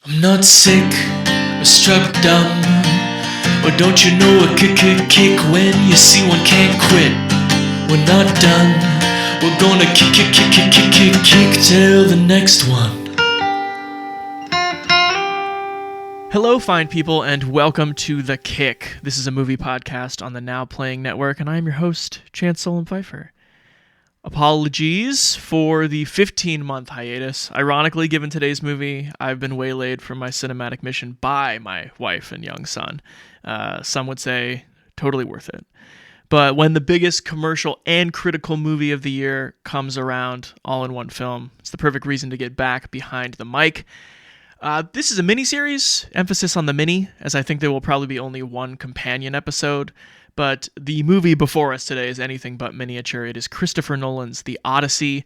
I'm not sick or struck dumb, or don't you know a kick when you see one can't quit. We're not done, we're gonna kick till the next one. Hello, fine people, and welcome to The Kick. This is a movie podcast on the Now Playing Network, and I am your host, Chance Solon Pfeiffer. Apologies for the 15-month hiatus. Ironically, given today's movie, I've been waylaid from my cinematic mission by my wife and young son. Some would say totally worth it. But when the biggest commercial and critical movie of the year comes around all in one film, it's the perfect reason to get back behind the mic. This is a mini-series, emphasis on the mini, as I think there will probably be only one companion episode. But the movie before us today is anything but miniature. It is Christopher Nolan's The Odyssey,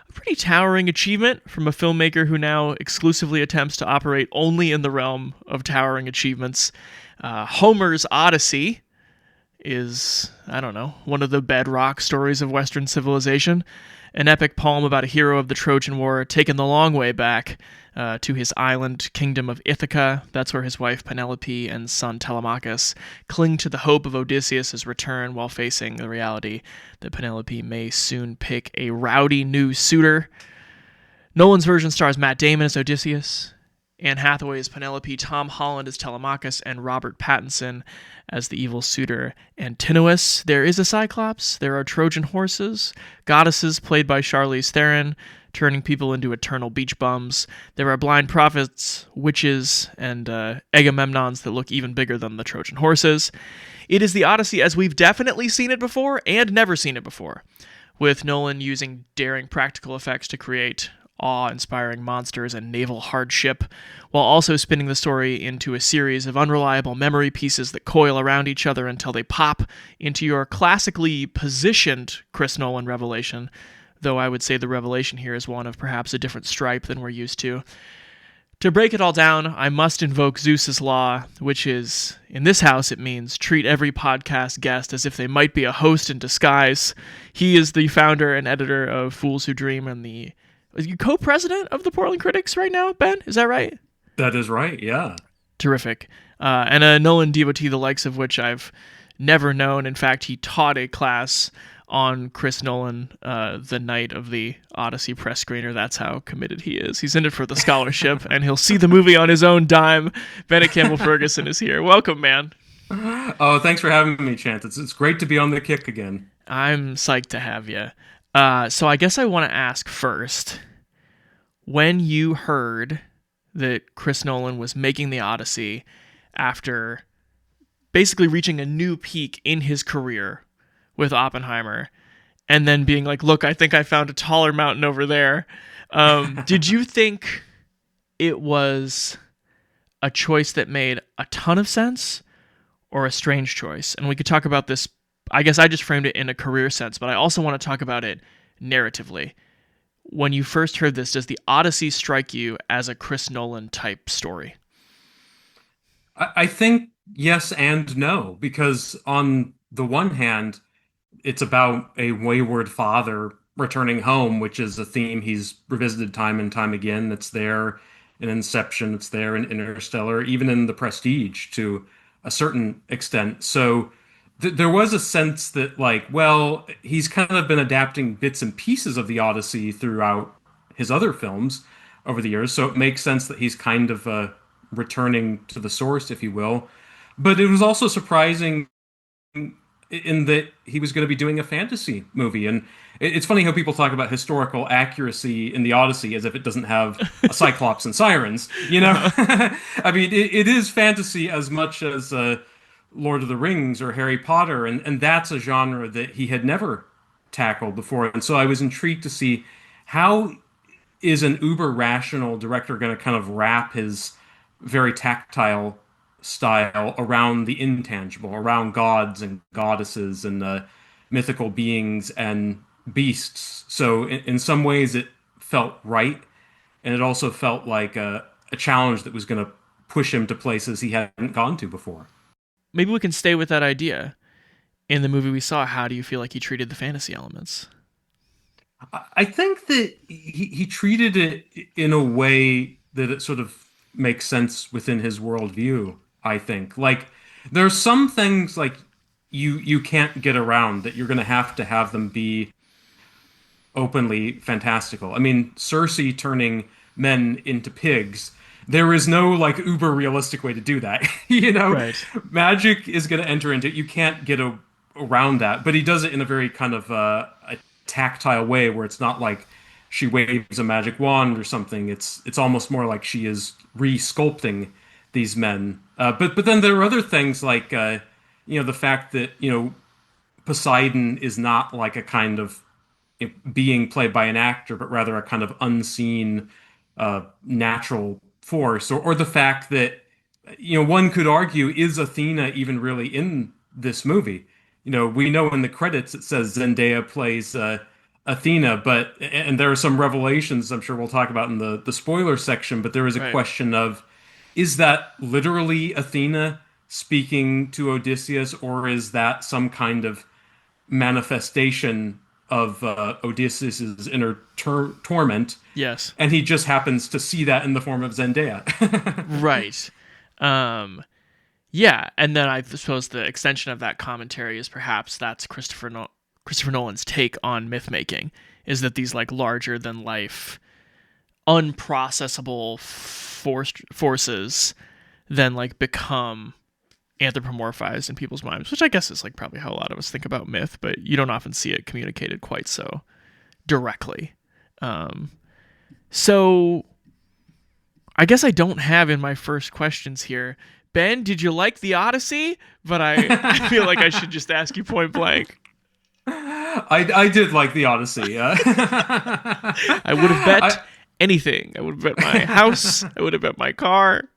a pretty towering achievement from a filmmaker who now exclusively attempts to operate only in the realm of towering achievements. Homer's Odyssey is, one of the bedrock stories of Western civilization. An epic poem about a hero of the Trojan War taken the long way back to his island kingdom of Ithaca. That's where his wife Penelope and son Telemachus cling to the hope of Odysseus' return while facing the reality that Penelope may soon pick a rowdy new suitor. Nolan's version stars Matt Damon as Odysseus, Anne Hathaway as Penelope, Tom Holland as Telemachus, and Robert Pattinson as the evil suitor Antinous. There is a Cyclops, there are Trojan horses, goddesses played by Charlize Theron, turning people into eternal beach bums. There are blind prophets, witches, and Agamemnons that look even bigger than the Trojan horses. It is the Odyssey as we've definitely seen it before and never seen it before, with Nolan using daring practical effects to create awe-inspiring monsters and naval hardship, while also spinning the story into a series of unreliable memory pieces that coil around each other until they pop into your classically positioned Chris Nolan revelation, though I would say the revelation here is one of perhaps a different stripe than we're used to. To break it all down, I must invoke Zeus's law, which is, in this house it means treat every podcast guest as if they might be a host in disguise. He is the founder and editor of Fools Who Dream and the co-president of the Portland Critics right now, Ben? Is that right? That is right, yeah. Terrific. And a Nolan devotee, the likes of which I've never known. In fact, he taught a class on Chris Nolan the night of the Odyssey press screener. That's how committed he is. He's in it for the scholarship, and he'll see the movie on his own dime. Ben Campbell Ferguson is here. Welcome, man. Oh, thanks for having me, Chance. It's great to be on The Kick again. I'm psyched to have you. So I guess I want to ask first, when you heard that Chris Nolan was making the Odyssey after basically reaching a new peak in his career with Oppenheimer, and then being like, look, I think I found a taller mountain over there. Did you think it was a choice that made a ton of sense or a strange choice? And we could talk about this. I guess I just framed it in a career sense, but I also want to talk about it narratively. When you first heard this, does the Odyssey strike you as a Chris Nolan type story? I think yes and no, because on the one hand, it's about a wayward father returning home, which is a theme he's revisited time and time again. It's there in Inception, it's there in Interstellar, even in The Prestige to a certain extent. So there was a sense that, he's kind of been adapting bits and pieces of the Odyssey throughout his other films over the years, so it makes sense that he's kind of returning to the source, if you will. But it was also surprising in that he was going to be doing a fantasy movie. And it's funny how people talk about historical accuracy in the Odyssey as if it doesn't have a Cyclops and sirens, you know? I mean, it is fantasy as much as Lord of the Rings or Harry Potter, and that's a genre that he had never tackled before. And so I was intrigued to see how is an uber-rational director going to kind of wrap his very tactile style around the intangible, around gods and goddesses and mythical beings and beasts. So in some ways it felt right, and it also felt like a challenge that was going to push him to places he hadn't gone to before. Maybe we can stay with that idea. In the movie we saw, how do you feel like he treated the fantasy elements? I think that he treated it in a way that it sort of make sense within his worldview, I think. Like there's some things like you can't get around that you're going to have them be openly fantastical. I mean, Cersei turning men into pigs. There is no like uber realistic way to do that. You know, Right. magic is going to enter into it. You can't around that, but he does it in a very kind of a tactile way where it's not like she waves a magic wand or something. It's almost more like she is re-sculpting these men. But then there are other things like the fact that Poseidon is not like a kind of being played by an actor, but rather a kind of unseen natural force, or the fact that one could argue, is Athena even really in this movie? We know in the credits it says Zendaya plays Athena, but and there are some revelations I'm sure we'll talk about in the spoiler section, but there is a Right. question of, is that literally Athena speaking to Odysseus, or is that some kind of manifestation of Odysseus's inner torment, Yes. and he just happens to see that in the form of Zendaya. Right. Um, yeah, and then I suppose the extension of that commentary is perhaps that's Christopher Nolan's take on myth making, is that these like larger than life, unprocessable forces then like become anthropomorphized in people's minds, which I guess is like probably how a lot of us think about myth, but you don't often see it communicated quite so directly. Um, so I guess I don't have in my first questions here. Ben, did you like the Odyssey? But I feel like I should just ask you point blank. I did like the Odyssey. I would have bet I anything. I would have bet my house. I would have bet my car.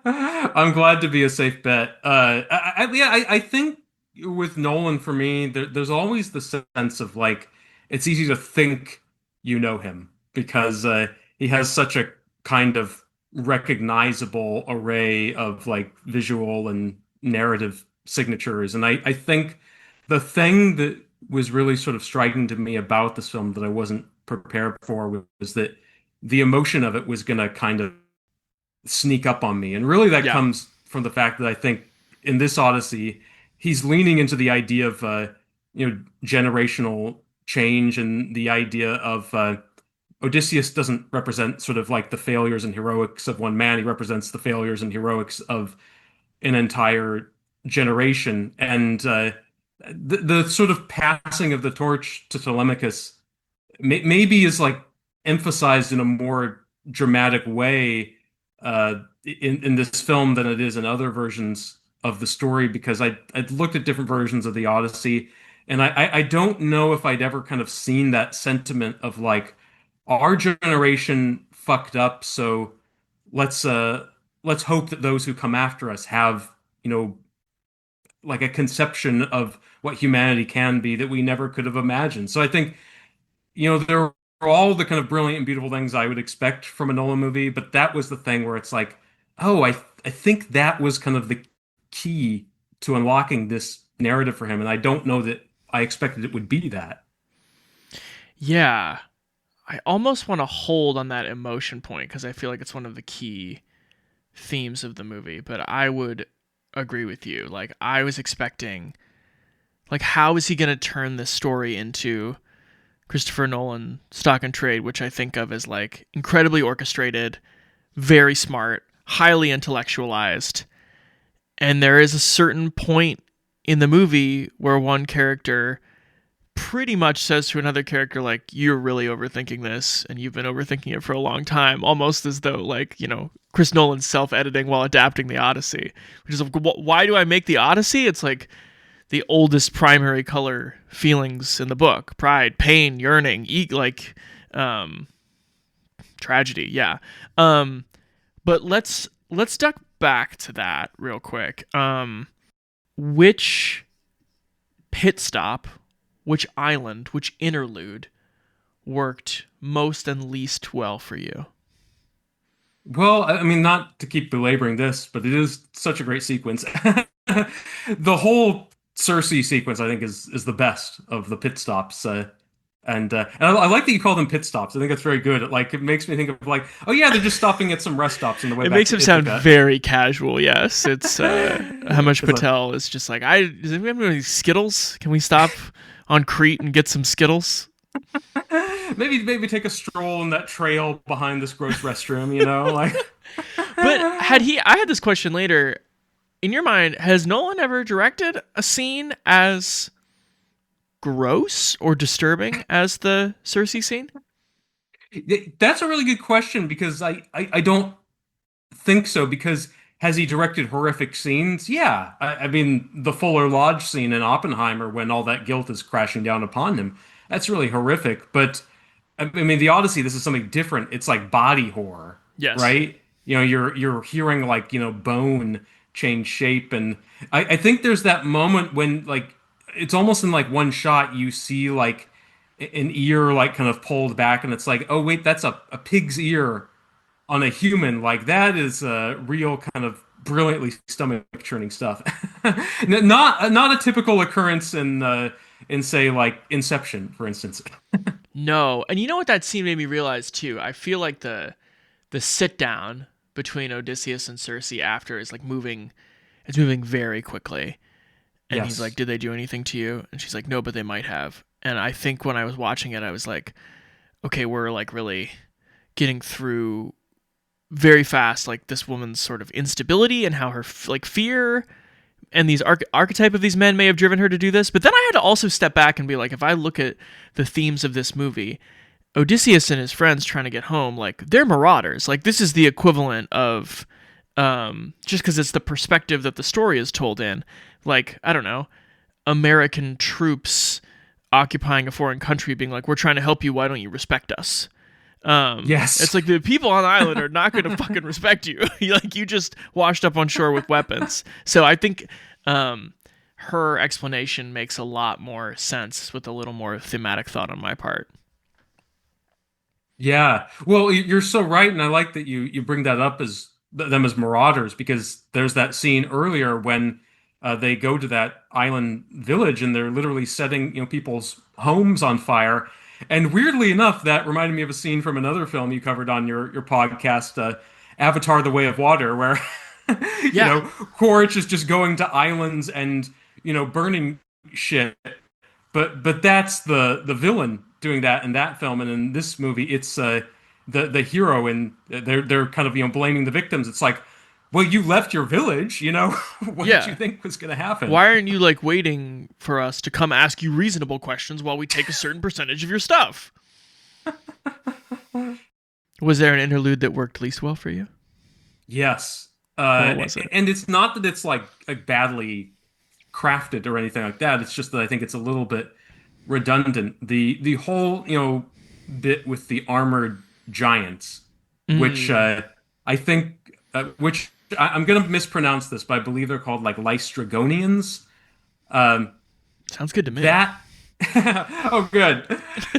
I'm glad to be a safe bet. I think with Nolan, for me, there's always the sense of like it's easy to think you know him because he has such a kind of recognizable array of like visual and narrative signatures. And I think the thing that was really sort of striking to me about this film that I wasn't prepared for was that the emotion of it was going to kind of sneak up on me. And really that Yeah. comes from the fact that I think in this Odyssey, he's leaning into the idea of generational change, and the idea of Odysseus doesn't represent sort of like the failures and heroics of one man. He represents the failures and heroics of an entire generation. And the sort of passing of the torch to Telemachus maybe is like emphasized in a more dramatic way in this film than it is in other versions of the story, because I'd looked at different versions of the Odyssey, and I don't know if I'd ever kind of seen that sentiment of like our generation fucked up, so let's uh let's hope that those who come after us have like a conception of what humanity can be that we never could have imagined. So I think there are all the kind of brilliant and beautiful things I would expect from a Nolan movie, but that was the thing where it's like, oh, I think that was kind of the key to unlocking this narrative for him, and I don't know that I expected it would be that. Yeah. I almost want to hold on that emotion point because I feel like it's one of the key themes of the movie, but I would agree with you. Like I was expecting like how is he going to turn this story into Christopher Nolan stock and trade, which I think of as like incredibly orchestrated, very smart, highly intellectualized. And there is a certain point in the movie where one character pretty much says to another character, like, you're really overthinking this and you've been overthinking it for a long time, almost as though, like, Chris Nolan's self editing while adapting the Odyssey, which is like, why do I make the Odyssey? It's like the oldest primary color feelings in the book: pride, pain, yearning, um, tragedy. Yeah. But let's duck back to that real quick. Which pit stop, which island, which interlude worked most and least well for you? Well, I mean, not to keep belaboring this, but it is such a great sequence. The whole Cersei sequence, I think, is the best of the pit stops. And I like that you call them pit stops. I think that's very good. Like it makes me think of like, oh yeah, they're just stopping at some rest stops on the way It back makes to him sound Ithaca. very casual. Yes, it's how much 'Cause, Patel is just like, does anyone have any Skittles? Can we stop on Crete and get some Skittles? maybe take a stroll in that trail behind this gross restroom, you know, like. But I had this question later. In your mind, has Nolan ever directed a scene as gross or disturbing as the Cersei scene? That's a really good question because I don't think so because has he directed horrific scenes? Yeah. I mean, the Fuller Lodge scene in Oppenheimer when all that guilt is crashing down upon him, that's really horrific. But I mean, the Odyssey, this is something different. It's like body horror, Yes. right? You know, you're hearing like, bone change shape. And I think there's that moment when like it's almost in like one shot you see like an ear like kind of pulled back and it's like, oh wait, that's a pig's ear on a human. Like that is real kind of brilliantly stomach churning stuff. Not a typical occurrence in say like Inception, for instance. No. And you know what that scene made me realize too? I feel like the sit down between Odysseus and Cersei after is like moving it's moving very quickly. And he's like, Yes. "Did they do anything to you?" And she's like, "No, but they might have." And I think when I was watching it, I was like, "Okay, we're like really getting through very fast like this woman's sort of instability and how her like fear and these archetype of these men may have driven her to do this." But then I had to also step back and be like, if I look at the themes of this movie, Odysseus and his friends trying to get home, like they're marauders. Like this is the equivalent of just because it's the perspective that the story is told in. Like, I don't know, American troops occupying a foreign country being like, we're trying to help you, why don't you respect us? It's Yes. like the people on the island are not going to fucking respect you. Like you just washed up on shore with weapons. So I think her explanation makes a lot more sense with a little more thematic thought on my part. Yeah. Well, you're so right, and I like that you bring that up as them as marauders because there's that scene earlier when they go to that island village and they're literally setting, people's homes on fire. And weirdly enough, that reminded me of a scene from another film you covered on your podcast, Avatar: The Way of Water, where Yeah. Quaritch is just going to islands and burning shit. But that's the villain doing that in that film, and in this movie, it's the hero, and they're kind of blaming the victims. It's like, well, you left your village, what did Yeah. you think was going to happen? Why aren't you like waiting for us to come ask you reasonable questions while we take a certain percentage of your stuff? Was there an interlude that worked least well for you? Yes, What was it? and it's not that it's like badly crafted or anything like that. It's just that I think it's a little bit redundant. The whole bit with the armored giants, which Mm, I think which I'm gonna mispronounce this, but I believe they're called like Lystragonians. Um, sounds good to me. that oh good.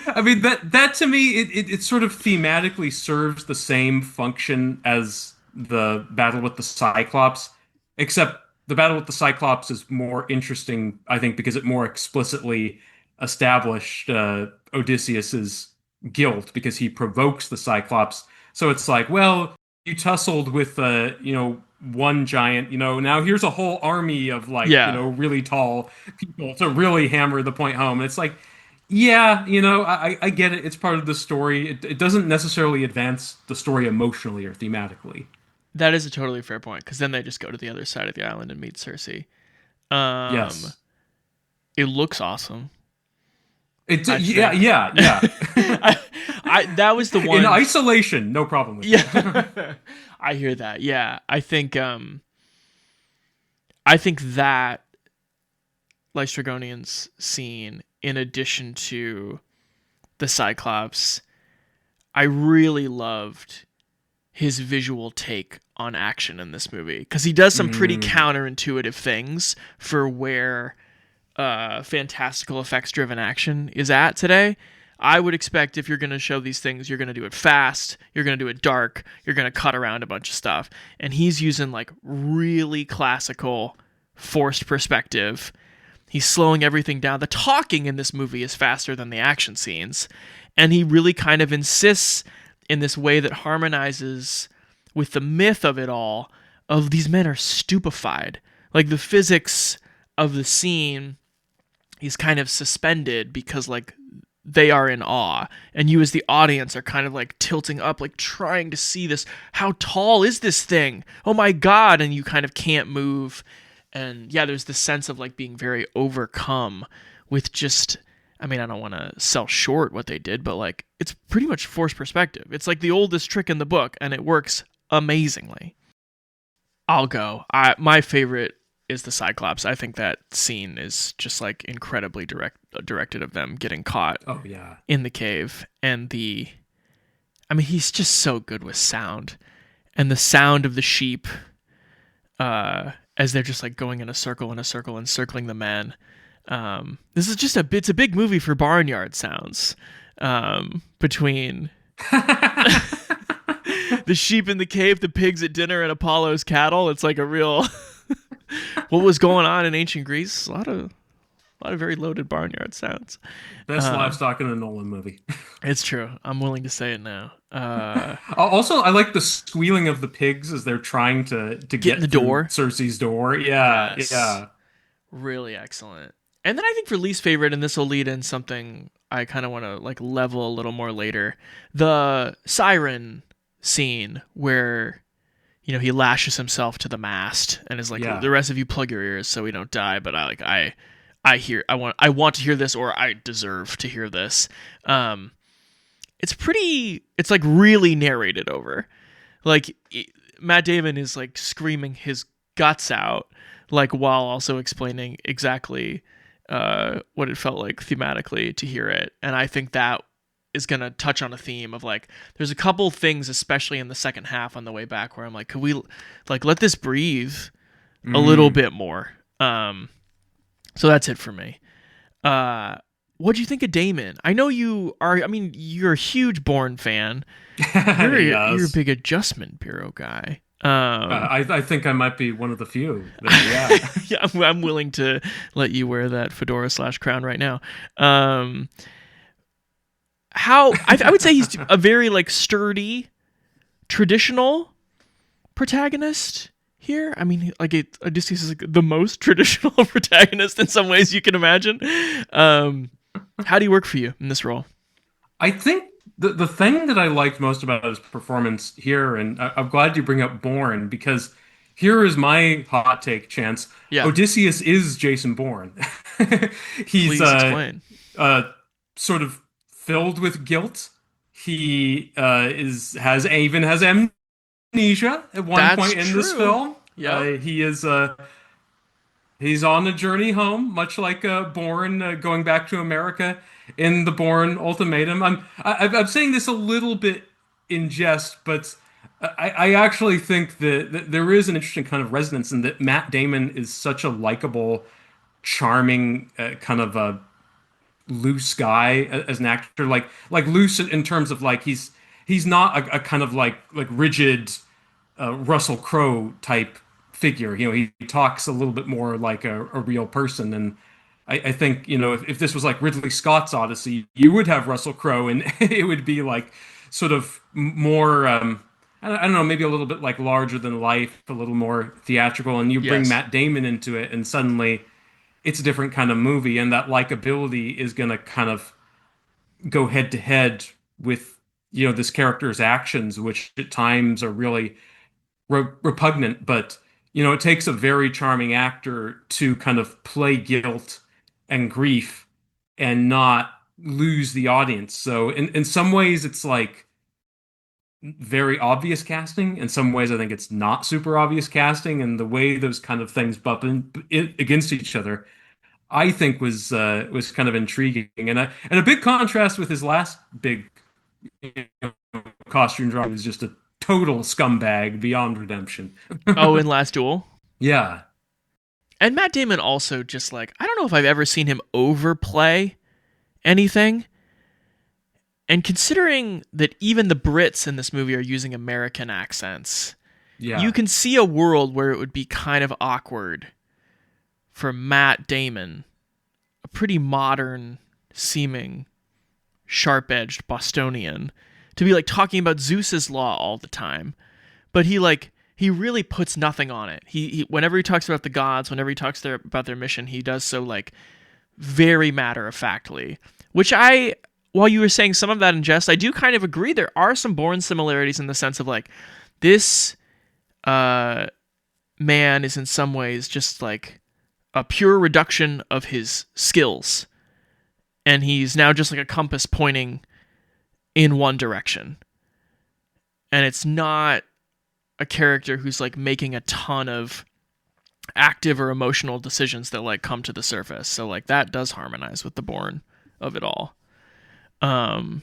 I mean that to me it sort of thematically serves the same function as the battle with the Cyclops, except the battle with the Cyclops is more interesting, I think, because it more explicitly established Odysseus's guilt because he provokes the Cyclops. So it's like, well, you tussled with one giant, now here's a whole army of like, Yeah. really tall people to really hammer the point home. It's like, yeah, I get it. It's part of the story. It doesn't necessarily advance the story emotionally or thematically. That is a totally fair point because then they just go to the other side of the island and meet Cersei. Um, Yes. it looks awesome. Yeah, think. yeah, yeah. That was the In one. isolation, no problem with that. Yeah, I hear that. Yeah, I think that Lystragonians scene, in addition to the Cyclops, I really loved his visual take on action in this movie because he does some pretty Mm, counterintuitive things for where fantastical effects driven action is at today. I would expect if you're going to show these things, you're going to do it fast, you're going to do it dark, you're going to cut around a bunch of stuff. And he's using like really classical forced perspective He's slowing everything down. The talking in this movie is faster than the action scenes. And he really kind of insists in this way that harmonizes with the myth of it all, of these men are stupefied. Like the physics of the scene is kind of suspended because like they are in awe, and you as the audience are kind of like tilting up, like trying to see this. How tall is this thing? Oh my God. And you kind of can't move. And yeah, there's this sense of like being very overcome with just, I mean, I don't want to sell short what they did, but like it's pretty much forced perspective. It's like the oldest trick in the book, and it works amazingly. I'll go. My favorite is the Cyclops. I think that scene is just like incredibly directed of them getting caught. Oh yeah, in the cave, and I mean, he's just so good with sound, and the sound of the sheep, as they're just like going in a circle and circling the men. This is just it's a big movie for barnyard sounds, between the sheep in the cave, the pigs at dinner, and Apollo's cattle. It's like a real what was going on in ancient Greece. A lot of very loaded barnyard sounds. Best livestock in a Nolan movie. It's true. I'm willing to say it now. Also, I like the squealing of the pigs as they're trying to get in the through door. Cersei's door. Yeah, Yes. yeah. Really excellent. And then I think for least favorite, and this will lead in something I kind of want to like level a little more later, the siren scene where, you know, he lashes himself to the mast and is like, Yeah. the rest of you plug your ears so we don't die. But I want to hear this, or I deserve to hear this. It's like really narrated over. Like Matt Damon is like screaming his guts out, like while also explaining exactly what it felt like thematically to hear it. And I think that is going to touch on a theme of like, there's a couple things, especially in the second half on the way back, where I'm like, could we like let this breathe a little bit more? So that's it for me. What do you think of Damon? I know you are. I mean, you're a huge Bourne fan. You're a big Adjustment Bureau guy. I think I might be one of the few. Yeah. Yeah, I'm willing to let you wear that fedora / crown right now. I would say he's a very like sturdy, traditional protagonist here. I mean, like Odysseus is like the most traditional protagonist in some ways you can imagine. How do you work for you in this role? I think the thing that I liked most about his performance here, and I'm glad you bring up Bourne, because here is my hot take, Chance. Yeah. Odysseus is Jason Bourne. He's Please explain. Sort of filled with guilt. He has amnesia at one point in this film. Yeah. He's on a journey home, much like Bourne going back to America in the Bourne Ultimatum. I'm saying this a little bit in jest, but I actually think that there is an interesting kind of resonance in that Matt Damon is such a likable, charming, kind of a loose guy as an actor. Like loose in terms of like he's not a kind of like rigid Russell Crowe type figure. You know, he talks a little bit more like a real person. And I think, you know, if this was like Ridley Scott's Odyssey, you would have Russell Crowe, and it would be like sort of more, I don't know, maybe a little bit like larger than life, a little more theatrical. And you bring Matt Damon into it, and suddenly it's a different kind of movie. And that likability is going to kind of go head to head with, you know, this character's actions, which at times are really repugnant, but you know, it takes a very charming actor to kind of play guilt and grief and not lose the audience. So in some ways it's like very obvious casting. In some ways I think it's not super obvious casting, and the way those kind of things bump against each other, I think was kind of intriguing, and a big contrast with his last big, you know, costume drama was just a total scumbag beyond redemption. Oh, in Last Duel? Yeah. And Matt Damon also just like, I don't know if I've ever seen him overplay anything. And considering that even the Brits in this movie are using American accents, you can see a world where it would be kind of awkward for Matt Damon a pretty modern seeming sharp-edged Bostonian to be like talking about Zeus's law all the time. But he really puts nothing on it. He whenever he talks about the gods, whenever he talks about their mission, he does so like very matter-of-factly, which while you were saying some of that in jest, I do kind of agree. There are some Bourne similarities in the sense of like this man is in some ways just like a pure reduction of his skills, and he's now just like a compass pointing in one direction. And it's not a character who's like making a ton of active or emotional decisions that like come to the surface. So like that does harmonize with the Bourne of it all. Was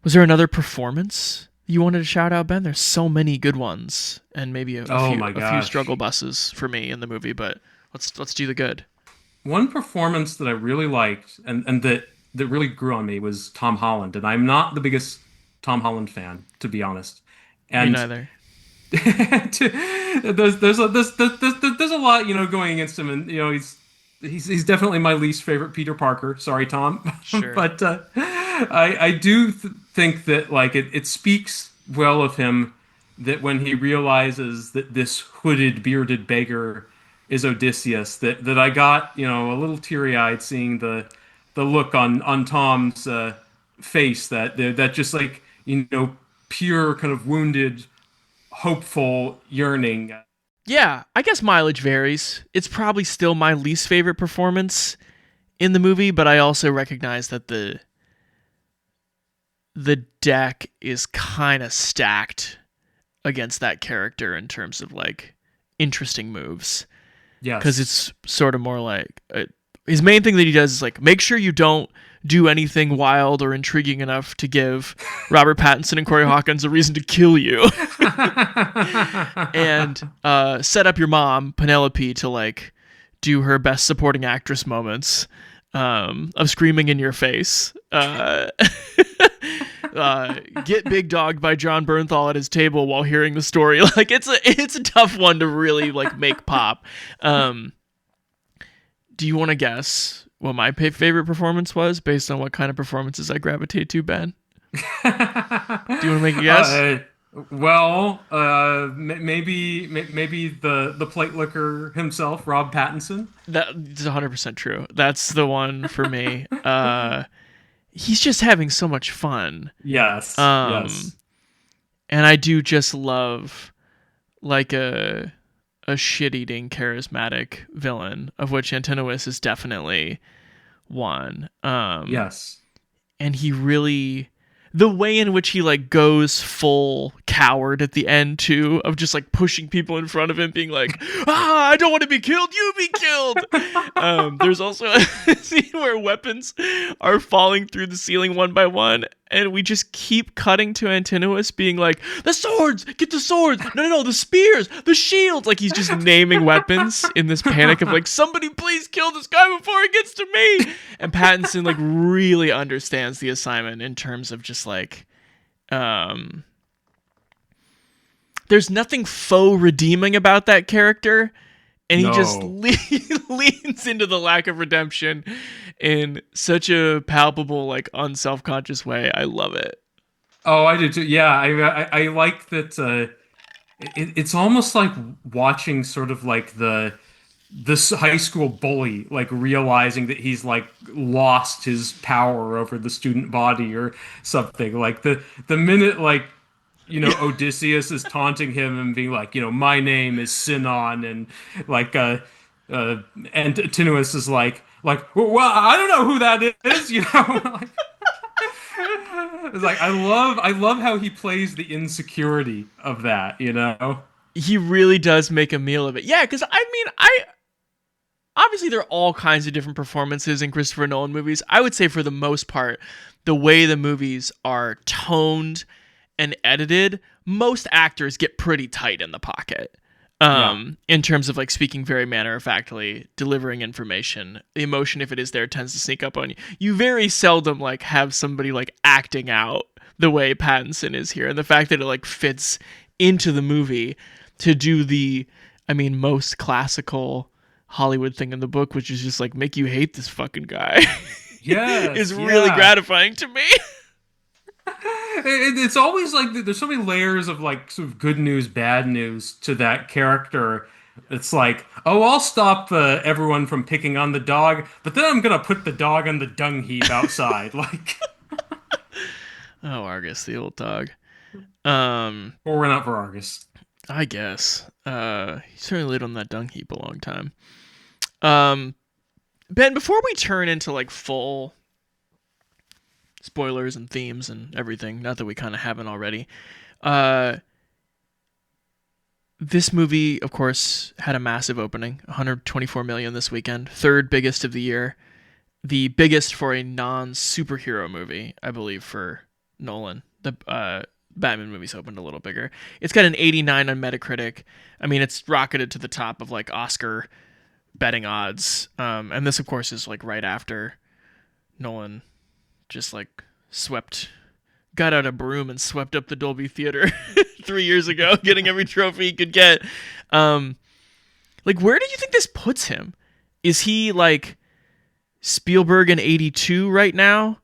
there another performance you wanted to shout out, Ben? There's so many good ones, and maybe a few struggle buses for me in the movie, but let's do the good. One performance that I really liked and that really grew on me was Tom Holland, and I'm not the biggest Tom Holland fan, to be honest. And me neither. there's a lot, going against him, and he's definitely my least favorite Peter Parker. Sorry, Tom. Sure. But I do think that like it speaks well of him that when he realizes that this hooded, bearded beggar is Odysseus, that I got a little teary-eyed seeing the look on Tom's face, that just like pure kind of wounded, hopeful yearning. Yeah, I guess mileage varies. It's probably still my least favorite performance in the movie, but I also recognize that the deck is kind of stacked against that character in terms of like interesting moves. Yes. Because it's sort of more like his main thing that he does is like make sure you don't do anything wild or intriguing enough to give Robert Pattinson and Corey Hawkins a reason to kill you. And set up your mom, Penelope, to like do her best supporting actress moments of screaming in your face. Get big dogged by John Bernthal at his table while hearing the story. Like it's a tough one to really like make pop. Do you want to guess what my favorite performance was based on what kind of performances I gravitate to, Ben? Do you want to make a guess? Maybe the plate licker himself, Rob Pattinson. That's 100% true. That's the one for me. He's just having so much fun. Yes. Yes. And I do just love like a shit-eating, charismatic villain, of which Antinous is definitely one. Yes. And he really... the way in which he like goes full coward at the end too, of just like pushing people in front of him, being like, I don't want to be killed, you be killed. There's also a scene where weapons are falling through the ceiling one by one, and we just keep cutting to Antinous being like, the swords, get the swords, no, the spears, the shields. Like he's just naming weapons in this panic of like, somebody please kill this guy before he gets to me. And Pattinson like really understands the assignment in terms of just like, there's nothing faux redeeming about that character, and he just leans into the lack of redemption in such a palpable, like unselfconscious way. I love it. Oh, I do too. Yeah, I like that. It's almost like watching sort of like this high school bully like realizing that he's like lost his power over the student body or something. Like the minute like Odysseus is taunting him and being like, my name is Sinon, and like and Antinous is like well, I don't know who that is, It's like I love how he plays the insecurity of that, He really does make a meal of it. Yeah, because I mean, obviously there are all kinds of different performances in Christopher Nolan movies. I would say for the most part, the way the movies are toned and edited, most actors get pretty tight in the pocket. In terms of like speaking very matter-of-factly, delivering information. The emotion, if it is there, tends to sneak up on you. You very seldom like have somebody like acting out the way Pattinson is here, and the fact that it like fits into the movie to do the, most classical Hollywood thing in the book, which is just like make you hate this fucking guy, Yes, is really gratifying to me. It's always like there's so many layers of like sort of good news, bad news to that character. It's like, oh, I'll stop everyone from picking on the dog, but then I'm gonna put the dog on the dung heap outside. Like, Oh, Argus, the old dog. or we're not for Argus. I guess. He certainly lived on that dung heap a long time. Ben, before we turn into like full spoilers and themes and everything, not that we kind of haven't already, this movie, of course, had a massive opening, 124 million this weekend, third biggest of the year, the biggest for a non-superhero movie, I believe, for Nolan. The Batman movies opened a little bigger. It's got an 89 on Metacritic. I mean, it's rocketed to the top of like Oscar betting odds. And this, of course, is like right after Nolan just like got out a broom and swept up the Dolby Theater 3 years ago, getting every trophy he could get. Like, where do you think this puts him? Is he like Spielberg in 82 right now?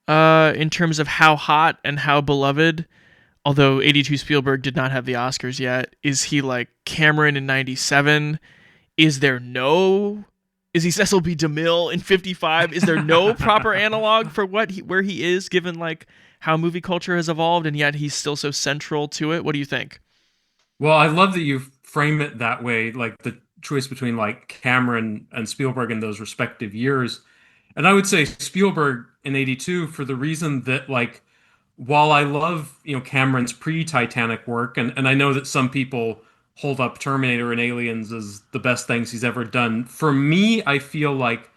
In terms of how hot and how beloved, although 82 Spielberg did not have the Oscars yet. Is he like Cameron in 97? Is he Cecil B. DeMille in 55? Is there no proper analog for where he is, given like how movie culture has evolved, and yet he's still so central to it? What do you think? Well, I love that you frame it that way, like the choice between like Cameron and Spielberg in those respective years. And I would say Spielberg in 82 for the reason that, like, while I love, Cameron's pre-Titanic work, and I know that some people hold up Terminator and Aliens as the best things he's ever done, for me, I feel like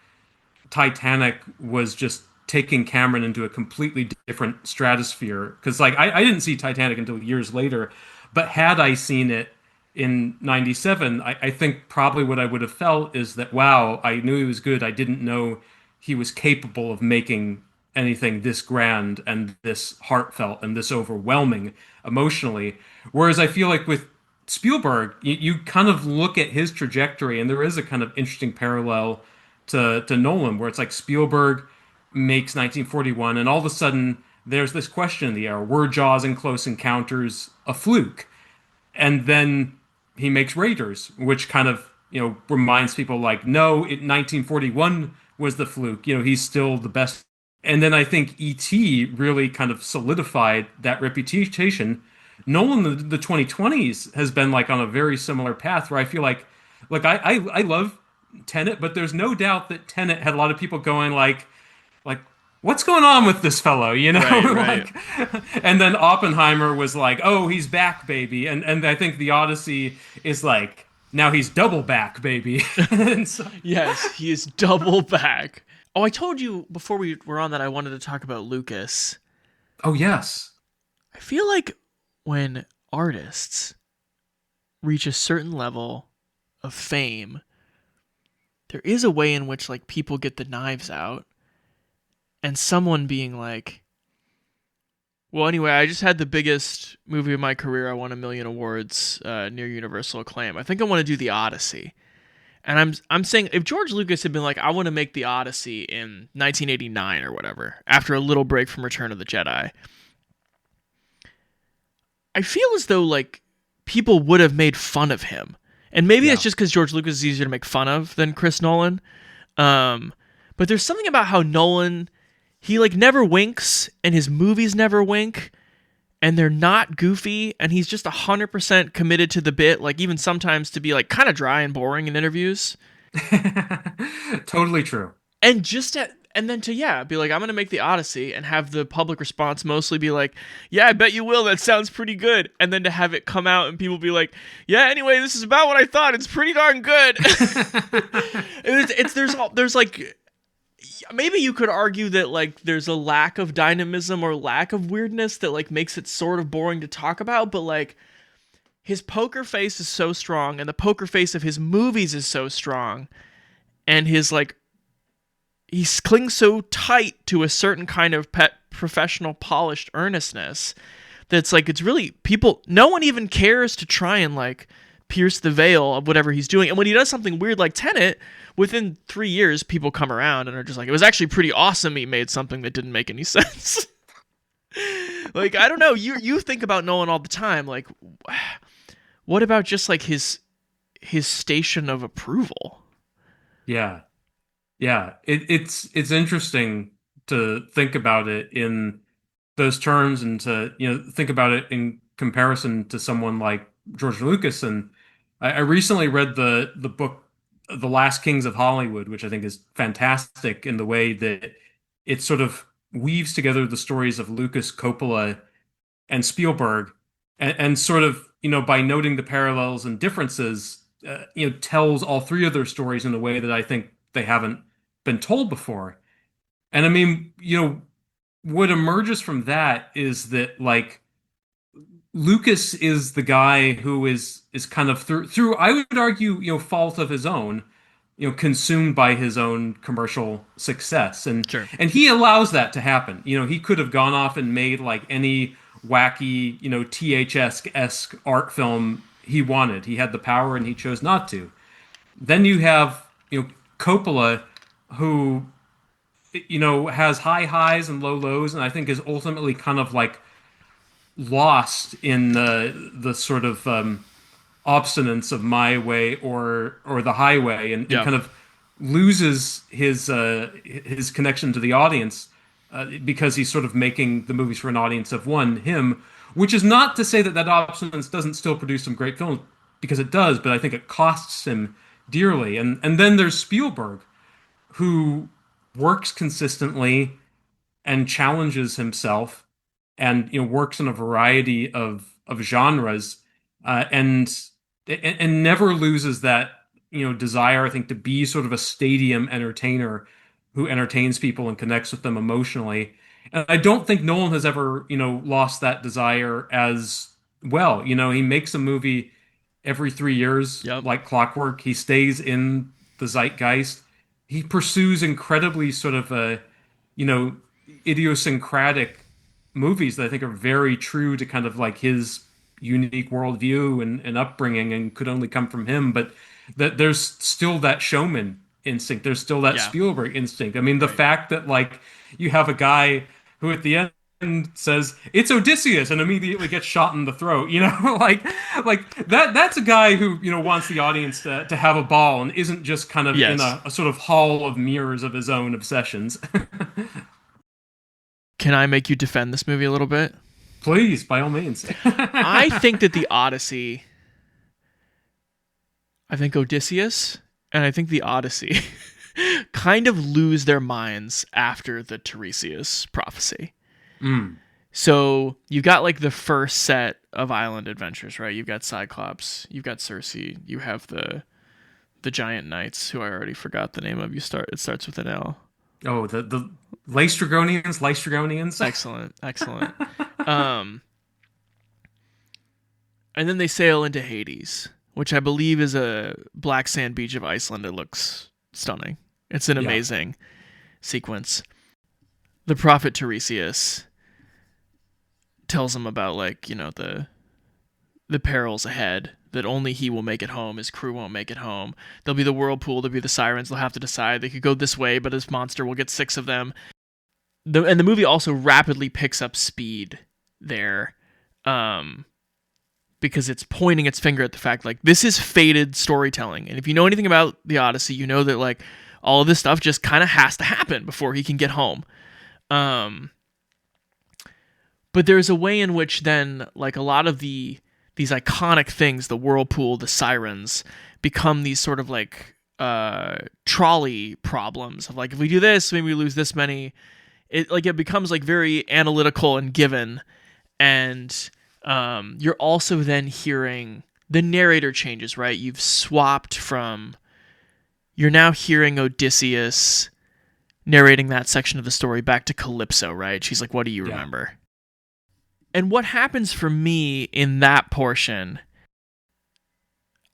Titanic was just taking Cameron into a completely different stratosphere. Because, like, I didn't see Titanic until years later, but had I seen it in 97, I think probably what I would have felt is that, wow, I knew he was good. I didn't know he was capable of making anything this grand and this heartfelt and this overwhelming emotionally. Whereas I feel like with Spielberg, you kind of look at his trajectory, and there is a kind of interesting parallel to Nolan, where it's like Spielberg makes 1941, and all of a sudden there's this question in the air: were Jaws and Close Encounters a fluke? And then he makes Raiders, which kind of reminds people like, no, 1941 was the fluke. He's still the best. And then I think E.T. really kind of solidified that reputation. Nolan, the 2020s, has been like on a very similar path, where I feel like I love Tenet, but there's no doubt that Tenet had a lot of people going like what's going on with this fellow, Right. And then Oppenheimer was like, oh, he's back, baby. And I think the Odyssey is like, now he's double back, baby. Yes, he is double back. Oh, I told you before we were on that I wanted to talk about Lucas. Oh, yes. I feel like when artists reach a certain level of fame, there is a way in which like people get the knives out, and someone being like, well, anyway, I just had the biggest movie of my career. I won 1 million awards near universal acclaim. I think I want to do the Odyssey. And I'm saying, if George Lucas had been like, I want to make the Odyssey in 1989 or whatever, after a little break from Return of the Jedi, I feel as though like people would have made fun of him. And maybe it's just because George Lucas is easier to make fun of than Chris Nolan. But there's something about how Nolan, he like never winks, and his movies never wink, and they're not goofy, and he's just 100% committed to the bit, like even sometimes to be like kind of dry and boring in interviews. Totally true. And then to be like, I'm gonna make the Odyssey, and have the public response mostly be like, yeah, I bet you will, that sounds pretty good. And then to have it come out and people be like, yeah, anyway, this is about what I thought, it's pretty darn good. There's like, maybe you could argue that like there's a lack of dynamism or lack of weirdness that like makes it sort of boring to talk about, but like his poker face is so strong, and the poker face of his movies is so strong, and his like he clings so tight to a certain kind of professional polished earnestness that's like, it's really, no one even cares to try and like pierce the veil of whatever he's doing. And when he does something weird like Tenet, within 3 years, people come around and are just like, it was actually pretty awesome he made something that didn't make any sense. Like, I don't know. You think about Nolan all the time. Like, what about just like his station of approval? Yeah. Yeah. It's interesting to think about it in those terms and to, think about it in comparison to someone like George Lucas. And I recently read the book The Last Kings of Hollywood, which I think is fantastic in the way that it sort of weaves together the stories of Lucas, Coppola, and Spielberg, and sort of, by noting the parallels and differences, tells all three of their stories in a way that I think they haven't been told before. And I mean, what emerges from that is that, like, Lucas is the guy who is kind of through I would argue, fault of his own, consumed by his own commercial success. And Sure. and he allows that to happen. He could have gone off and made like any wacky, THS-esque art film he wanted. He had the power and he chose not to. Then you have, Coppola, who, has high highs and low lows, and I think is ultimately kind of like lost in the sort of obstinance of my way or the highway, and kind of loses his connection to the audience because he's sort of making the movies for an audience of one, him. Which is not to say that obstinance doesn't still produce some great films, because it does, but I think it costs him dearly. And then there's Spielberg, who works consistently and challenges himself, and works in a variety of genres, and never loses that desire, I think, to be sort of a stadium entertainer who entertains people and connects with them emotionally. And I don't think Nolan has ever lost that desire as well. He makes a movie every 3 years, like clockwork. He stays in the zeitgeist. He pursues incredibly sort of idiosyncratic movies that I think are very true to kind of like his unique worldview and upbringing, and could only come from him. But that there's still that showman instinct. There's still that Spielberg instinct. I mean, the fact that like you have a guy who at the end says it's Odysseus and immediately gets shot in the throat, like that's a guy who wants the audience to have a ball and isn't just kind of in a sort of hall of mirrors of his own obsessions. Can I make you defend this movie a little bit? Please, by all means. I think that the Odyssey, I think Odysseus and I think the Odyssey kind of lose their minds after the Tiresias prophecy. So you've got like the first set of island adventures, right? You've got Cyclops, you've got Circe, you have the giant knights, who I already forgot the name of. It starts with an L. Oh, the Lystragonians. Excellent. And then they sail into Hades, which I believe is a black sand beach of Iceland. It looks stunning. It's an amazing sequence. The prophet Tiresias tells him about like, the perils ahead, that only he will make it home, his crew won't make it home. There'll be the whirlpool, there'll be the sirens, they'll have to decide. They could go this way, but this monster will get 6 of them. And the movie also rapidly picks up speed there, because it's pointing its finger at the fact, like, this is fated storytelling. And if you know anything about the Odyssey, you know that, like, all of this stuff just kind of has to happen before he can get home. But there's a way in which then, like, a lot of these iconic things, the whirlpool, the sirens, become these sort of, like, trolley problems of, like, if we do this, maybe we lose this many. It becomes, like, very analytical and given. And you're also then hearing the narrator changes, right? You're now hearing Odysseus narrating that section of the story back to Calypso, right? She's like, what do you remember? And what happens for me in that portion,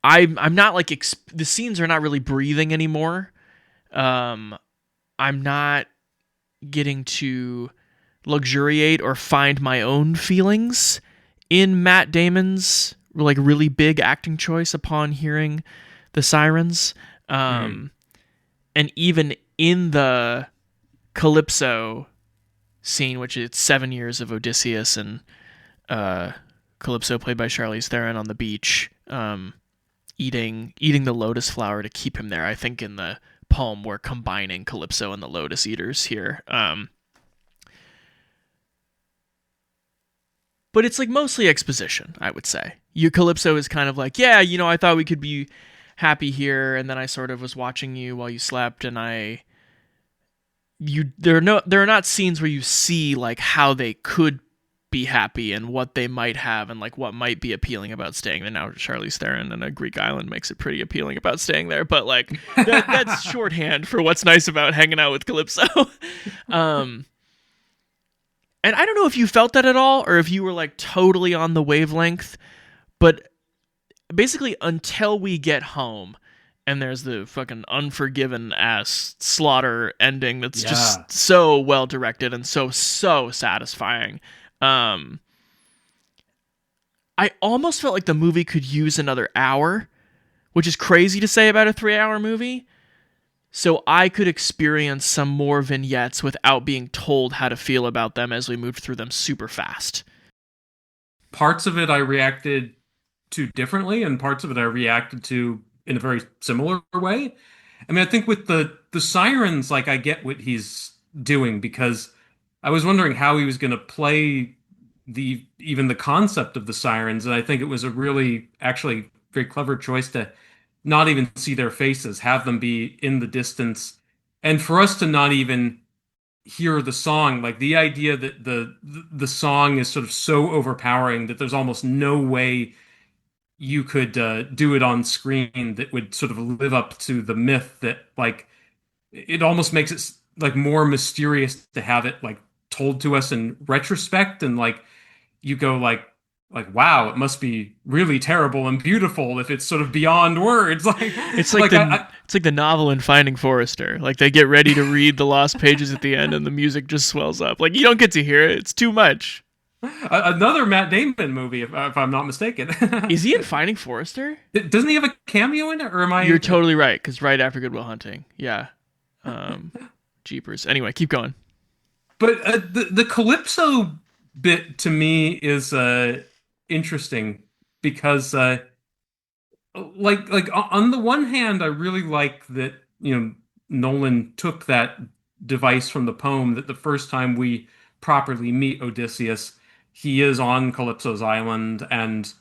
I'm not like, the scenes are not really breathing anymore. I'm not getting to luxuriate or find my own feelings in Matt Damon's like really big acting choice upon hearing the sirens. And even in the Calypso scene, which is 7 years of Odysseus and Calypso, played by Charlize Theron, on the beach, eating the lotus flower to keep him there. I think in the poem we're combining Calypso and the Lotus Eaters here. But it's like mostly exposition, I would say. Calypso is kind of like, yeah, I thought we could be happy here, and then I sort of was watching you while you slept, and there are not scenes where you see like how they could be happy and what they might have and like what might be appealing about staying there. Now Charlize Theron and a Greek island makes it pretty appealing about staying there, but like that's shorthand for what's nice about hanging out with Calypso. And I don't know if you felt that at all or if you were like totally on the wavelength, but basically until we get home and there's the fucking Unforgiven ass slaughter ending that's just so well directed and so satisfying. I almost felt like the movie could use another hour, which is crazy to say about a 3-hour movie. So I could experience some more vignettes without being told how to feel about them as we moved through them super fast. Parts of it I reacted to differently, and parts of it I reacted to in a very similar way. I mean, I think with the sirens, like I get what he's doing, because I was wondering how he was going to play even the concept of the sirens, and I think it was a really actually very clever choice to not even see their faces, have them be in the distance, and for us to not even hear the song. Like the idea that the song is sort of so overpowering that there's almost no way you could do it on screen that would sort of live up to the myth, that like it almost makes it like more mysterious to have it like told to us in retrospect, and like you go like wow, it must be really terrible and beautiful if it's sort of beyond words. Like it's like it's like the novel in Finding Forrester. Like they get ready to read the lost pages at the end, and the music just swells up. Like you don't get to hear it; it's too much. Another Matt Damon movie, if I'm not mistaken. Is he in Finding Forrester? Doesn't he have a cameo in it, or am I? You're totally right, because right after Good Will Hunting, yeah. Jeepers. Anyway, keep going. But the Calypso bit to me is interesting because like on the one hand, I really like that Nolan took that device from the poem, that the first time we properly meet Odysseus, he is on Calypso's island, and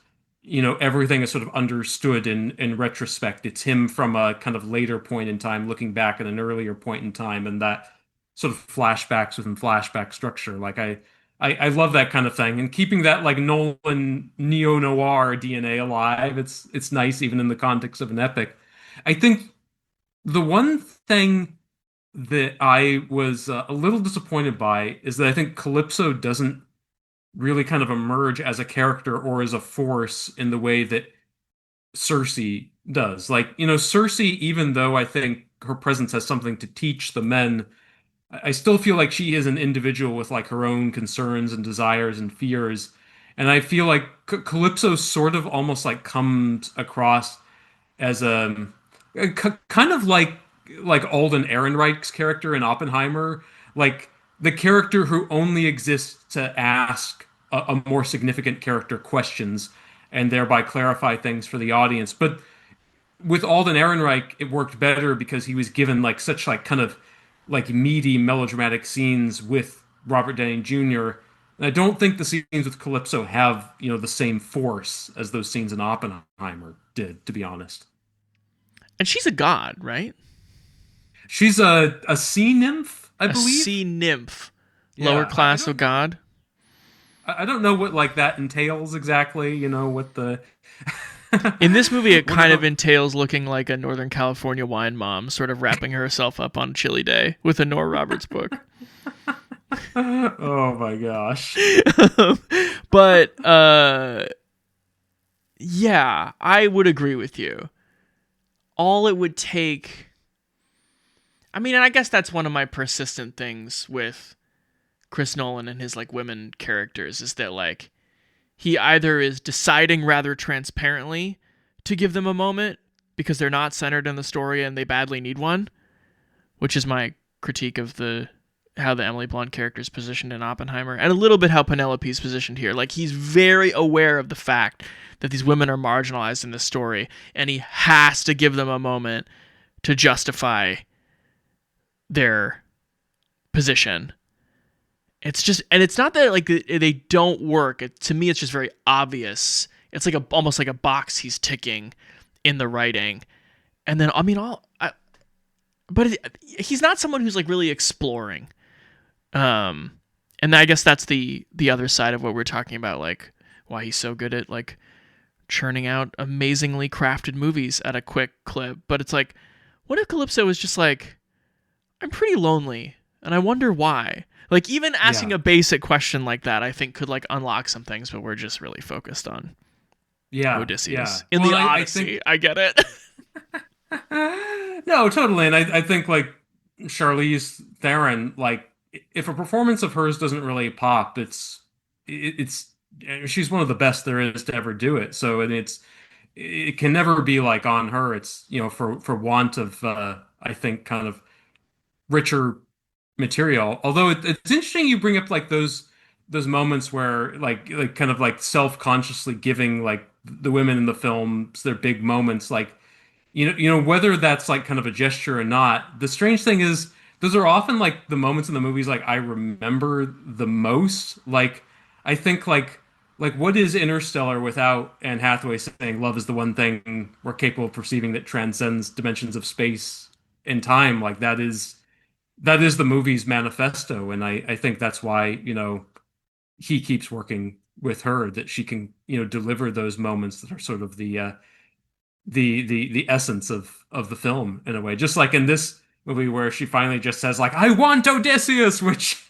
everything is sort of understood in retrospect. It's him from a kind of later point in time looking back at an earlier point in time, and that sort of flashbacks within flashback structure. Like I love that kind of thing, and keeping that like Nolan neo-noir DNA alive. It's nice even in the context of an epic. I think the one thing that I was a little disappointed by is that I think Calypso doesn't really kind of emerge as a character or as a force in the way that Cersei does. Like, Cersei, even though I think her presence has something to teach the men, I still feel like she is an individual with like her own concerns and desires and fears. And I feel like Calypso sort of almost like comes across as a kind of like Alden Ehrenreich's character in Oppenheimer, like the character who only exists to ask a more significant character questions and thereby clarify things for the audience. But with Alden Ehrenreich, it worked better because he was given like such like kind of like meaty melodramatic scenes with Robert Downey Jr. And I don't think the scenes with Calypso have, the same force as those scenes in Oppenheimer did, to be honest. And she's a god, right? She's a sea nymph, I believe. A sea nymph. Lower class of god. I don't know what like that entails exactly, what the In this movie, it kind of entails looking like a Northern California wine mom, sort of wrapping herself up on a chilly day with a Nora Roberts book. Oh my gosh. But, yeah, I would agree with you. All it would take... I mean, and I guess that's one of my persistent things with Chris Nolan and his, like, women characters, is that, like, he either is deciding rather transparently to give them a moment because they're not centered in the story and they badly need one, which is my critique of how the Emily Blunt character is positioned in Oppenheimer, and a little bit how Penelope's positioned here. Like, he's very aware of the fact that these women are marginalized in this story, and he has to give them a moment to justify their position. It's just, and it's not that like they don't work. To me, it's just very obvious. It's like almost like a box he's ticking in the writing, and then but he's not someone who's like really exploring. And I guess that's the other side of what we're talking about, like why he's so good at like churning out amazingly crafted movies at a quick clip. But it's like, what if Calypso was just like, I'm pretty lonely and I wonder why? Like, even asking a basic question like that, I think could like unlock some things, but we're just really focused on Odysseus in the Odyssey. I get it. No, totally. And I think like Charlize Theron, like if a performance of hers doesn't really pop, it's she's one of the best there is to ever do it. So, and it can never be like on her. It's, you know, for want of I think kind of richer material. Although it's interesting you bring up like those moments where like kind of like self-consciously giving like the women in the films their big moments, like you know whether that's like kind of a gesture or not. The strange thing is those are often like the moments in the movies like I remember the most. Like I think like what is Interstellar without Anne Hathaway saying love is the one thing we're capable of perceiving that transcends dimensions of space and time? Like that is the movie's manifesto, and I think that's why, you know, he keeps working with her, that she can, you know, deliver those moments that are sort of the essence of the film in a way. Just like in this movie where she finally just says like, I want Odysseus, which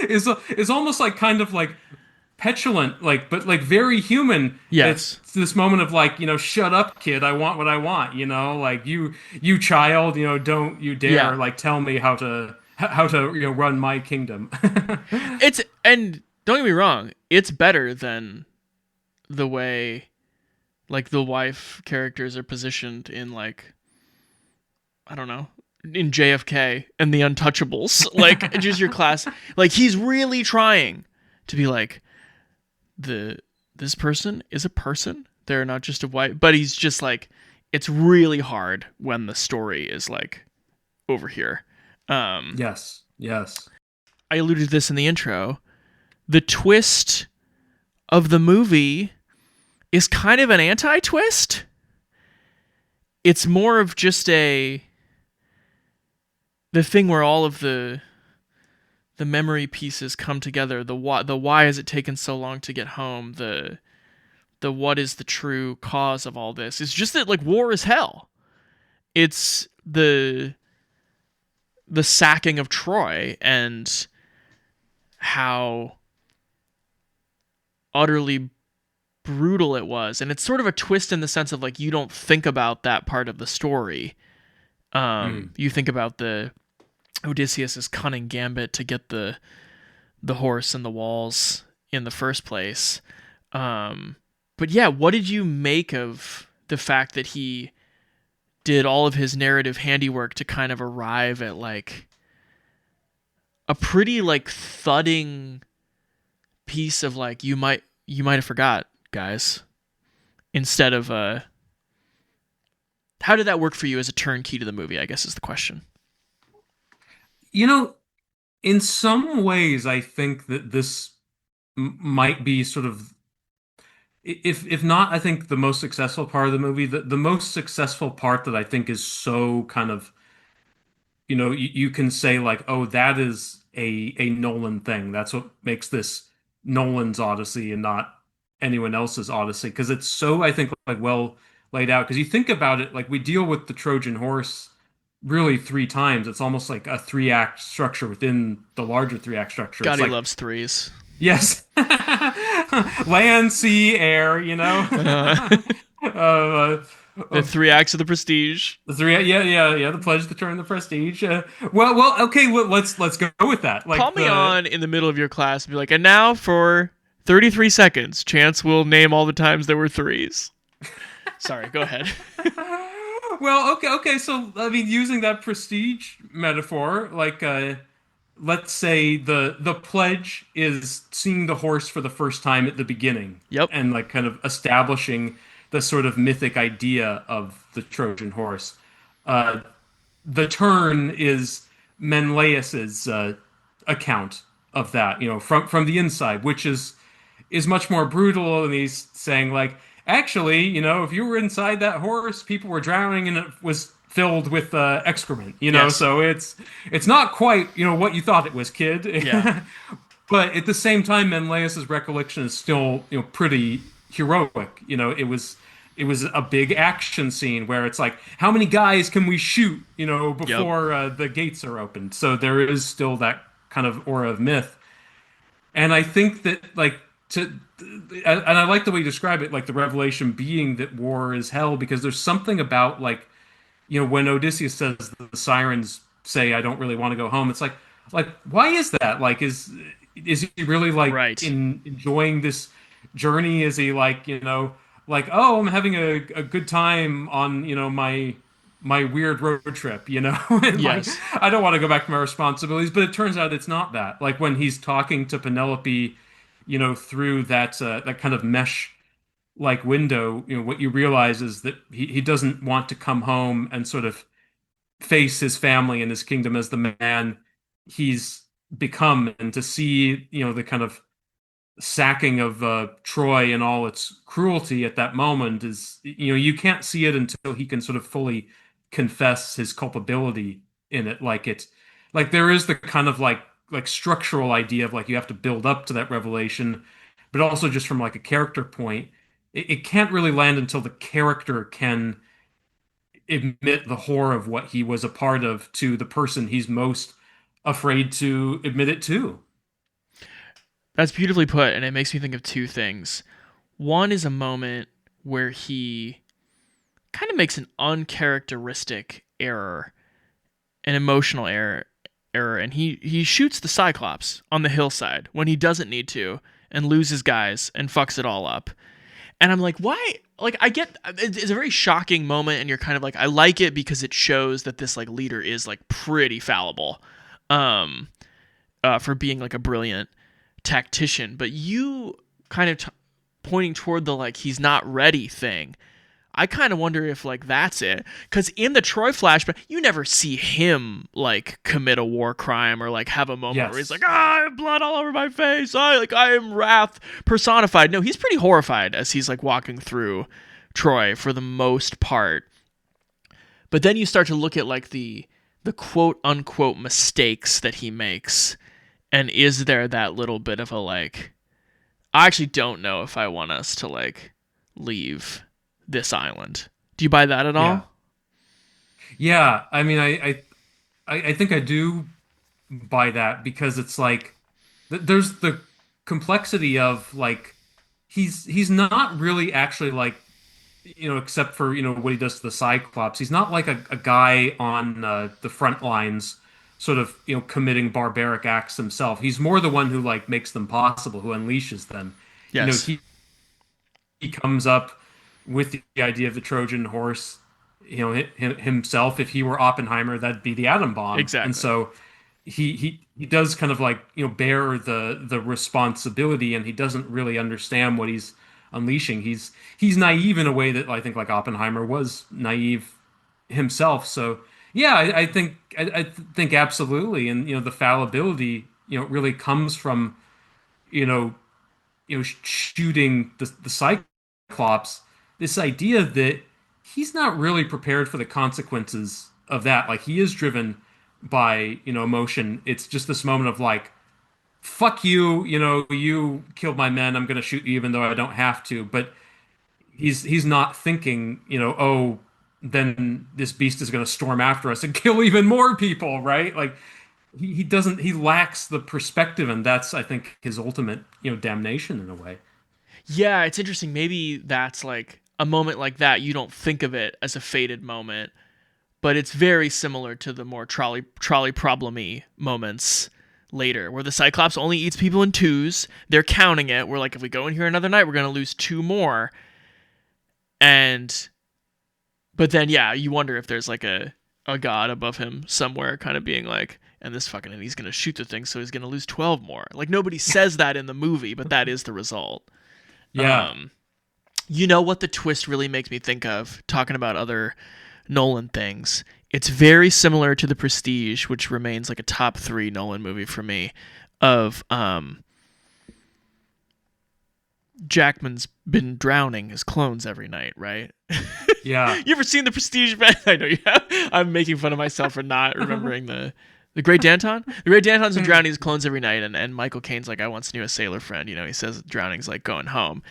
is almost like kind of like petulant, like, but like very human. Yes. It's this moment of like, you know, shut up, kid. I want what I want, you know, like you child, you know, don't you dare like tell me how to you know run my kingdom. And don't get me wrong, it's better than the way like the wife characters are positioned in like, I don't know, in JFK and the Untouchables. Like just your class, like he's really trying to be like, this person is a person. They're not just a wife, but he's just like, it's really hard when the story is like over here. Yes. I alluded to this in the intro. The twist of the movie is kind of an anti-twist. It's more of just the thing where all of the memory pieces come together. The why has it taken so long to get home? The what is the true cause of all this? It's just that like war is hell. It's the sacking of Troy and how utterly brutal it was. And it's sort of a twist in the sense of like you don't think about that part of the story. You think about the Odysseus's cunning gambit to get the horse and the walls in the first place. But yeah, what did you make of the fact that he did all of his narrative handiwork to kind of arrive at like a pretty like thudding piece of like you might have forgot, guys, instead of how did that work for you as a turnkey to the movie, I guess is the question. You know, in some ways I think that this might be sort of, if not, I think the most successful part of the movie. The most successful part that I think is so kind of, you know, you can say like, oh, that is a Nolan thing. That's what makes this Nolan's Odyssey and not anyone else's Odyssey, because it's so, I think, like well laid out. Because you think about it, like we deal with the Trojan horse really 3 times. It's almost like a 3-act structure within the larger 3-act structure. God, he loves threes. Yes. Land, sea, air, you know. The 3 acts of the Prestige. The 3, yeah. The Pledge, the Turn, the Prestige. Well, okay. Let's go with that. Like call me on in the middle of your class and be like, and now for 33 seconds. Chance will name all the times there were threes. Sorry, go ahead. Well, okay. So, I mean, using that prestige metaphor, like, let's say the pledge is seeing the horse for the first time at the beginning, Yep. and like kind of establishing the sort of mythic idea of the Trojan horse. Uh, the turn is Menelaus's account of that, from the inside, which is much more brutal, and he's saying like, actually, if you were inside that horse, people were drowning, and it was filled with excrement, Yes. so it's not quite what you thought it was, kid. Yeah. But at the same time, Menelaus's recollection is still pretty heroic. It was a big action scene where it's like, how many guys can we shoot Yep. before the gates are opened? So there is still that kind of aura of myth. And I think that like and I like the way you describe it, like the revelation being that war is hell, because there's something about like, when Odysseus says the sirens say, I don't really want to go home. It's like, why is that? Like, is he really like Right. enjoying this journey? Is he like, like, oh, I'm having a good time on, my weird road trip, and like, Yes. I don't want to go back to my responsibilities, but it turns out it's not that. Like when he's talking to Penelope, through that kind of mesh like window, what you realize is that he doesn't want to come home and sort of face his family and his kingdom as the man he's become, and to see, the kind of sacking of Troy and all its cruelty at that moment is, you can't see it until he can sort of fully confess his culpability in it. Like there is the kind of like structural idea of like you have to build up to that revelation, but also just from like a character point, it can't really land until the character can admit the horror of what he was a part of to the person he's most afraid to admit it to. That's beautifully put, and it makes me think of two things. One is a moment where he kind of makes an uncharacteristic error, an emotional error, and he shoots the Cyclops on the hillside when he doesn't need to, and loses guys and fucks it all up. And I'm like, why? Like, I get it's a very shocking moment, and you're kind of like, I like it because it shows that this like leader is like pretty fallible, for being like a brilliant tactician. But you kind of pointing toward the like he's not ready thing. I kind of wonder if like that's it, because in the Troy flashback, you never see him like commit a war crime or like have a moment where he's Yes. like, I have blood all over my face. I am wrath personified. No, he's pretty horrified as he's like walking through Troy for the most part. But then you start to look at like the quote unquote mistakes that he makes, and is there that little bit of a like, I actually don't know if I want us to like leave this island. Do you buy that at Yeah. all? Yeah. I mean, I think I do buy that, because it's like there's the complexity of like he's not really actually like, except for what he does to the Cyclops. He's not like a guy on the front lines, sort of committing barbaric acts himself. He's more the one who like makes them possible, who unleashes them. You know, Yes. he comes up with the idea of the Trojan horse, himself. If he were Oppenheimer, that'd be the atom bomb. And Exactly. so he does kind of like bear the responsibility, and he doesn't really understand what he's unleashing. He's naive in a way that I think like Oppenheimer was naive himself. So yeah, I think absolutely. And the fallibility really comes from you know shooting the Cyclops, this idea that he's not really prepared for the consequences of that. Like he is driven by emotion. It's just this moment of like, fuck you, you killed my men, I'm gonna shoot you even though I don't have to. But he's not thinking, oh, then this beast is gonna storm after us and kill even more people, right? Like he doesn't, he lacks the perspective, and that's, I think, his ultimate damnation in a way. Yeah, it's interesting. Maybe that's like a moment like that. You don't think of it as a fated moment, but it's very similar to the more trolley problemy moments later, where the Cyclops only eats people in twos. They're counting it. We're like, if we go in here another night, we're going to lose 2 more. But then, yeah, you wonder if there's like a god above him somewhere kind of being like, and he's going to shoot the thing, so he's going to lose 12 more. Like, nobody says that in the movie, but that is the result. Yeah. You know what the twist really makes me think of, talking about other Nolan things? It's very similar to The Prestige, which remains like a top 3 Nolan movie for me, of Jackman's been drowning his clones every night, right? Yeah. You ever seen The Prestige, Ben? I know you have. I'm making fun of myself for not remembering the Great Danton? The Great Danton's been drowning his clones every night, and Michael Caine's like, I once knew a sailor friend. You know, he says drowning's like going home.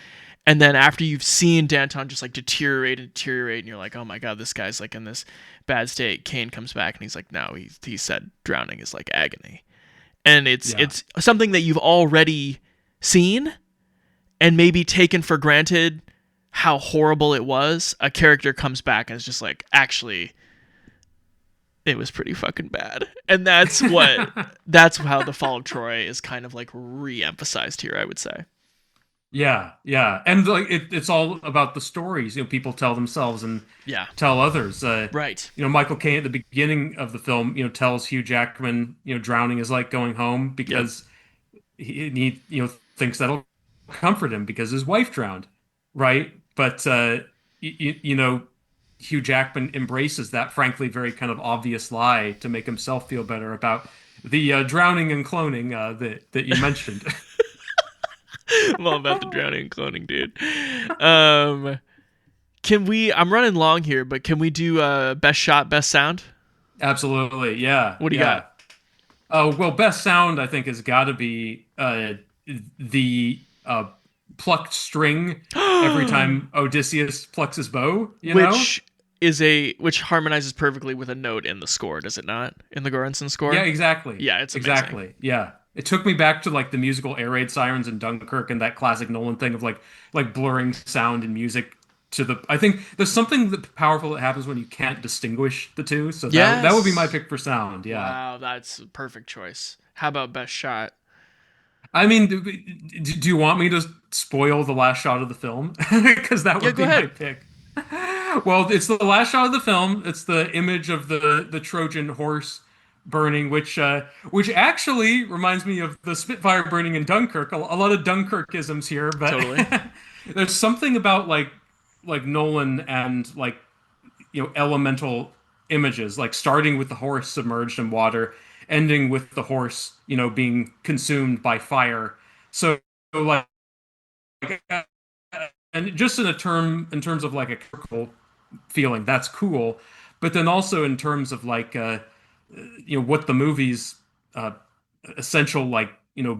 And then after you've seen Danton just like deteriorate, and you're like, oh my God, this guy's like in this bad state, Caine comes back and he's like, no, he said drowning is like agony. And it's something that you've already seen and maybe taken for granted how horrible it was. A character comes back and is just like, actually, it was pretty fucking bad. And that's how The Fall of Troy is kind of like re-emphasized here, I would say. Yeah, and like it's all about the stories people tell themselves and tell others. Right. Michael Caine at the beginning of the film tells Hugh Jackman drowning is like going home because he thinks that'll comfort him because his wife drowned, right? But Hugh Jackman embraces that frankly very kind of obvious lie to make himself feel better about the drowning and cloning that you mentioned. I'm all about the drowning and cloning, dude. I'm running long here, but can we do best shot, best sound? Absolutely, yeah. What do you got? Oh, well, best sound, I think, has got to be the plucked string every time Odysseus plucks his bow, which harmonizes perfectly with a note in the score, does it not? In the Göransson score? Yeah, exactly. Yeah, it's amazing. Exactly, yeah. It took me back to like the musical air raid sirens in Dunkirk and that classic Nolan thing of like blurring sound and music I think there's something that powerful that happens when you can't distinguish the two. So that would be my pick for sound. Yeah. Wow, that's a perfect choice. How about best shot? I mean, do you want me to spoil the last shot of the film? Because that would be my pick. Well, it's the last shot of the film. It's the image of the Trojan horse burning, which actually reminds me of the Spitfire burning in Dunkirk. A lot of Dunkirkisms here, but totally. There's something about like Nolan and elemental images, like starting with the horse submerged in water, ending with the horse being consumed by fire. So like and just in terms of like a critical feeling, that's cool. But then also in terms of like what the movie's essential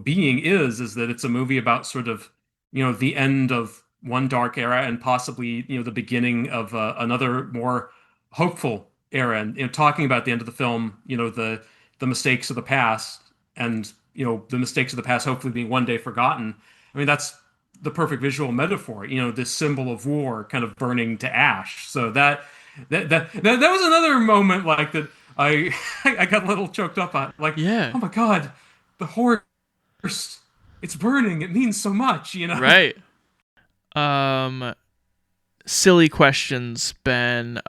being is that it's a movie about sort of the end of one dark era and possibly the beginning of another more hopeful era, and talking about the end of the film, the mistakes of the past, and the mistakes of the past hopefully being one day forgotten. I mean, that's the perfect visual metaphor, this symbol of war kind of burning to ash. So that was another moment like that I got a little choked up on, like, oh my God, the horse, it's burning. It means so much, Right. Silly questions, Ben.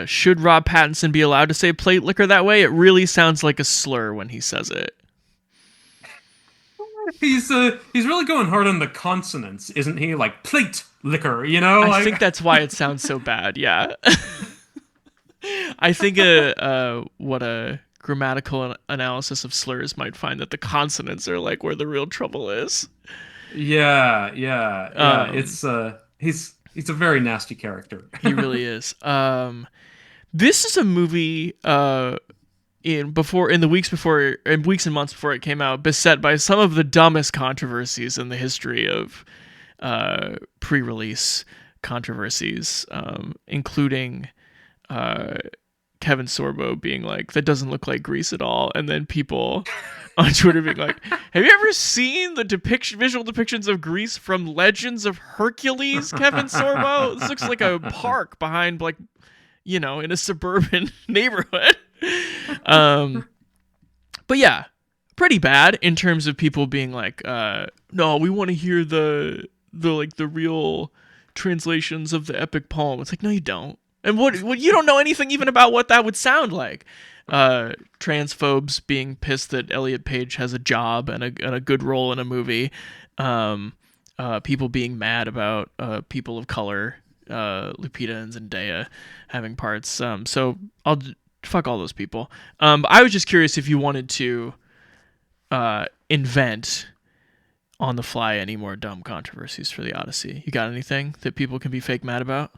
Should Rob Pattinson be allowed to say plate liquor that way? It really sounds like a slur when he says it. He's really going hard on the consonants, isn't he? Like plate liquor, I think that's why it sounds so bad. Yeah. I think what a grammatical analysis of slurs might find that the consonants are like where the real trouble is. Yeah. It's he's a very nasty character. He really is. This is a movie in weeks and months before it came out, beset by some of the dumbest controversies in the history of pre-release controversies, including Kevin Sorbo being like, that doesn't look like Grease at all, and then people on Twitter being like, have you ever seen the visual depictions of Grease from Legends of Hercules, Kevin Sorbo? This looks like a park behind in a suburban neighborhood. But yeah, pretty bad in terms of people being like, no, we want to hear the real translations of the epic poem. It's like, no, you don't. And what you don't know anything even about what that would sound like. Transphobes being pissed that Elliot Page has a job and a good role in a movie. People being mad about people of color, Lupita and Zendaya having parts. So I'll fuck all those people. I was just curious if you wanted to invent on the fly any more dumb controversies for the Odyssey. You got anything that people can be fake mad about?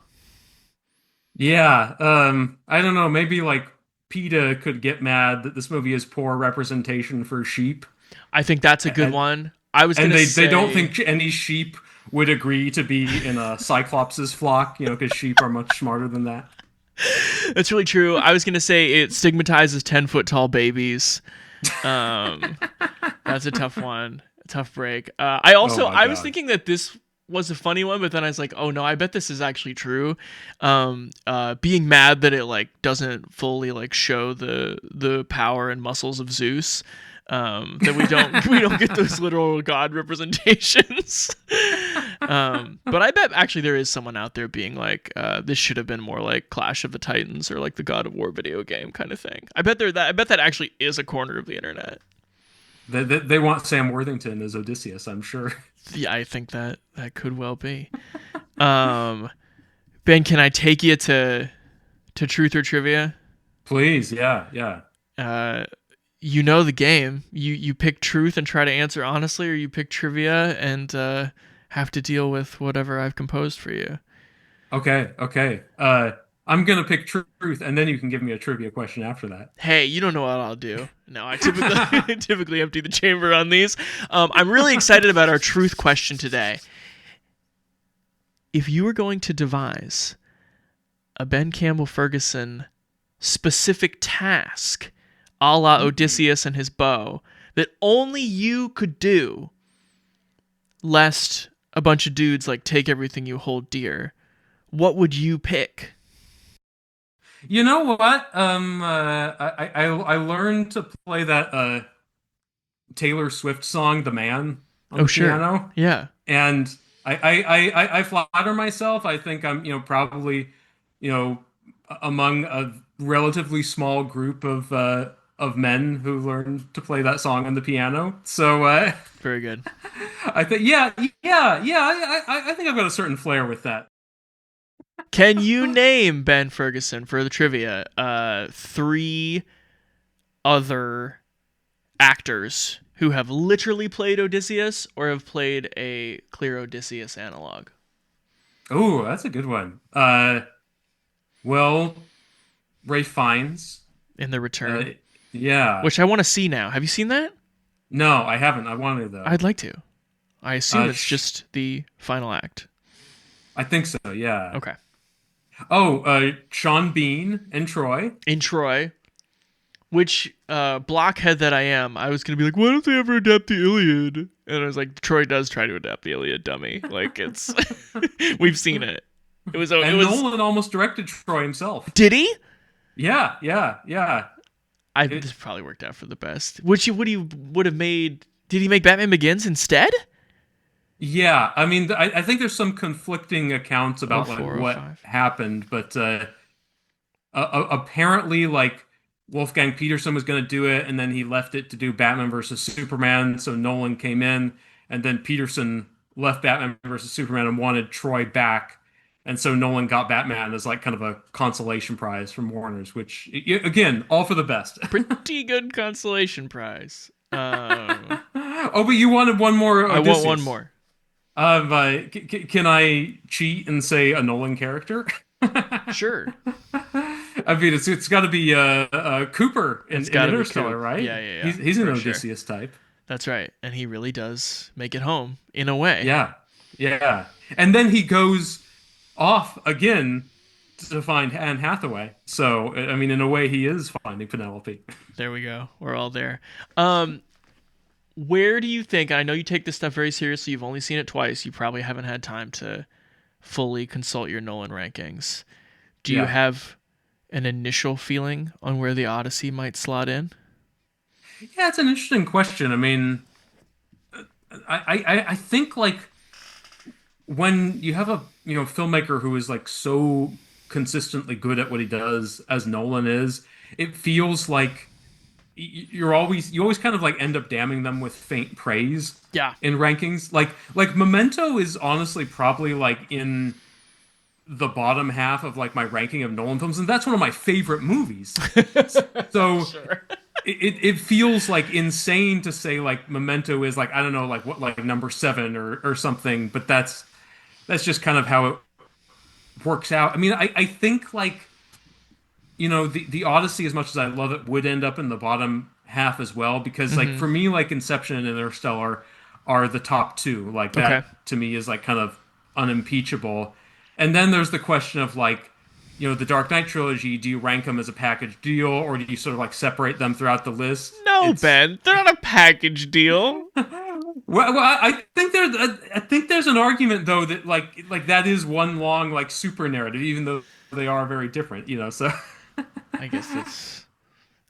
Yeah, I don't know, maybe like PETA could get mad that this movie is poor representation for sheep. I think that's a good And, one. I was and gonna they don't say, think any sheep would agree to be in a Cyclops' flock, because sheep are much smarter than that. that's really true. I was gonna say it stigmatizes 10-foot tall babies. Um, that's a tough one, a tough break. Oh my I was God. thinking that this was a funny one, but then I was like, oh no, I bet this is actually true. Being mad that it like doesn't fully like show the power and muscles of Zeus. That we don't get those literal god representations. But I bet actually there is someone out there being like, this should have been more like Clash of the Titans or like the God of War video game kind of thing. I bet that actually is a corner of the internet. They want Sam Worthington as Odysseus, I'm sure. Yeah, I think that could well be. Ben, can I take you to truth or trivia? Please, yeah, yeah. You know the game. You pick truth and try to answer honestly, or you pick trivia and have to deal with whatever I've composed for you. Okay, okay. I'm gonna pick truth, and then you can give me a trivia question after that. Hey, you don't know what I'll do. No, I typically typically empty the chamber on these. I'm really excited about our truth question today. If you were going to devise a Ben Campbell Ferguson specific task, a la Odysseus and his bow, that only you could do, lest a bunch of dudes like take everything you hold dear, what would you pick? You know what? I learned to play that Taylor Swift song, "The Man," on Oh, the sure. piano, Yeah. and I flatter myself. I think I'm, probably, you know, among a relatively small group of men who learned to play that song on the piano. So Very good. I think, yeah, yeah, yeah. I think I've got a certain flair with that. Can you name, Ben Ferguson, for the trivia, three other actors who have literally played Odysseus or have played a clear Odysseus analog Oh, that's a good one. Well, Ray Fiennes. in The Uh, Return? yeah. Which I want to see now. Have you seen that? No, I haven't. I wanted though. I'd like to. I assume it's Sh just the final act. I think so. Yeah. Okay. Oh, Sean Bean and Troy. In Troy, which blockhead that I am, I was gonna be like, why don't they ever adapt the Iliad? And I was like, Troy does try to adapt the Iliad, dummy. Like it's, we've seen it. It And was. Nolan almost directed Troy himself. Did he? Yeah, yeah, yeah. This probably worked out for the best. Which you would have made? Did he make Batman Begins instead? Yeah, I mean, I think there's some conflicting accounts Oh about like four, oh what five. happened, but apparently, like Wolfgang Peterson was going to do it, and then he left it to do Batman versus Superman. So Nolan came in, and then Peterson left Batman versus Superman and wanted Troy back, and so Nolan got Batman as like kind of a consolation prize from Warner's, which again, all for the best. Pretty good consolation prize. Oh, but you wanted one more I want one Odysseus. more. Can I cheat and say a Nolan character? Sure. I mean, it's got to be Cooper It's in got to be Interstellar, Coop. right? Yeah, yeah, yeah. He's an For sure. Odysseus type. That's right. And he really does make it home in a way. Yeah, yeah. And then he goes off again to find Anne Hathaway. So I mean, in a way, he is finding Penelope. There we go. We're all there. Where do you think, and I know you take this stuff very seriously, you've only seen it twice, you probably haven't had time to fully consult your Nolan rankings. Do you Yeah. have an initial feeling on where the Odyssey might slot in? Yeah, it's an interesting question. I mean, I think like when you have a filmmaker who is like so consistently good at what he does as Nolan is, it feels like you always kind of like end up damning them with faint praise Yeah. in rankings. Like Memento is honestly probably like in the bottom half of like my ranking of Nolan films, and that's one of my favorite movies. So Sure. it feels like insane to say like Memento is like I don't know like what like number seven or something, but that's just kind of how it works out. I mean, I think like the Odyssey, as much as I love it, would end up in the bottom half as well because like Hmm. for me like Inception and Interstellar are the top two. Like Okay. that to me is like kind of unimpeachable. And then there's the question of like the Dark Knight trilogy, do you rank them as a package deal or do you sort of like separate them throughout the list? No, It's Ben, they're not a package deal. well, I think there's an argument though that like that is one long like super narrative, even though they are very different. So I guess that's.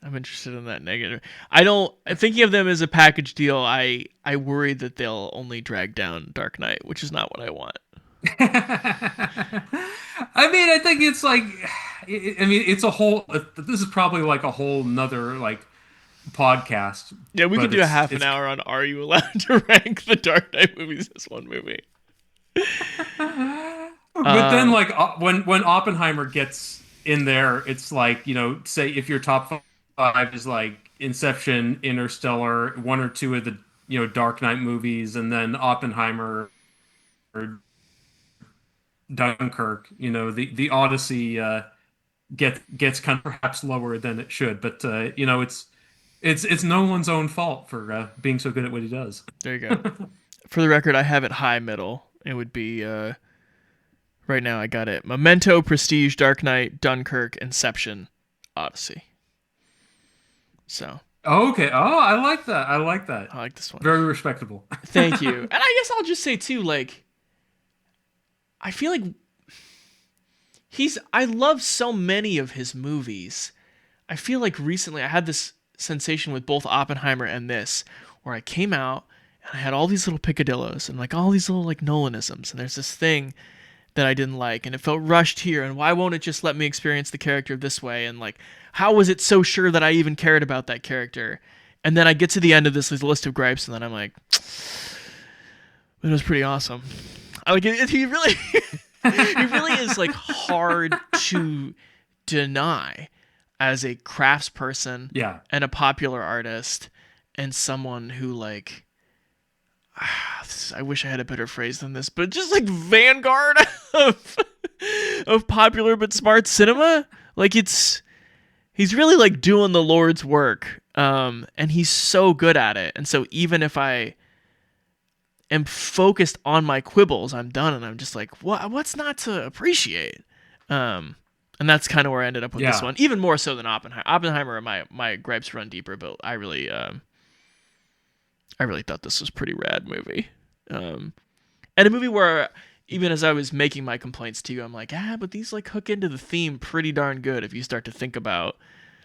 I'm interested in that negative. I don't. Thinking of them as a package deal, I worry that they'll only drag down Dark Knight, which is not what I want. I mean, I think it's like, I mean, it's a whole. This is probably like a whole nother like podcast, Yeah, we could but do a half an it's. hour on are you allowed to rank the Dark Knight movies as one movie? But then Um, like when Oppenheimer gets in there, it's like say if your top five is like Inception, Interstellar, one or two of the Dark Knight movies, and then Oppenheimer or Dunkirk, the Odyssey gets kind of perhaps lower than it should, but it's no one's own fault for being so good at what he does. there you go. For the record, I have it high middle. It would be right now. I got it: Memento, Prestige, Dark Knight, Dunkirk, Inception, Odyssey. So Oh, okay. Oh, I like that. I like that. I like this one. Very respectable. Thank you. And I guess I'll just say too, like I feel like I love so many of his movies. I feel like recently I had this sensation with both Oppenheimer and this, where I came out and I had all these little picadillos and like all these little like Nolanisms, and there's this thing that I didn't like, and it felt rushed here, and why won't it just let me experience the character this way, and like how was it so sure that I even cared about that character? And then I get to the end of this list of gripes, and then I'm like, it was pretty awesome. I like he really he really is like hard to deny as a craftsperson Yeah. and a popular artist and someone who like I wish I had a better phrase than this, but just like vanguard of popular but smart cinema. Like he's really like doing the Lord's work, and he's so good at it. And so even if I am focused on my quibbles, I'm done, and I'm just like, what's not to appreciate? And that's kind of where I ended up with this Yeah. one, even more so than Oppenheimer. Oppenheimer, my gripes run deeper, but I really thought this was a pretty rad movie, and a movie where even as I was making my complaints to you, I'm like, but these like hook into the theme pretty darn good if you start to think about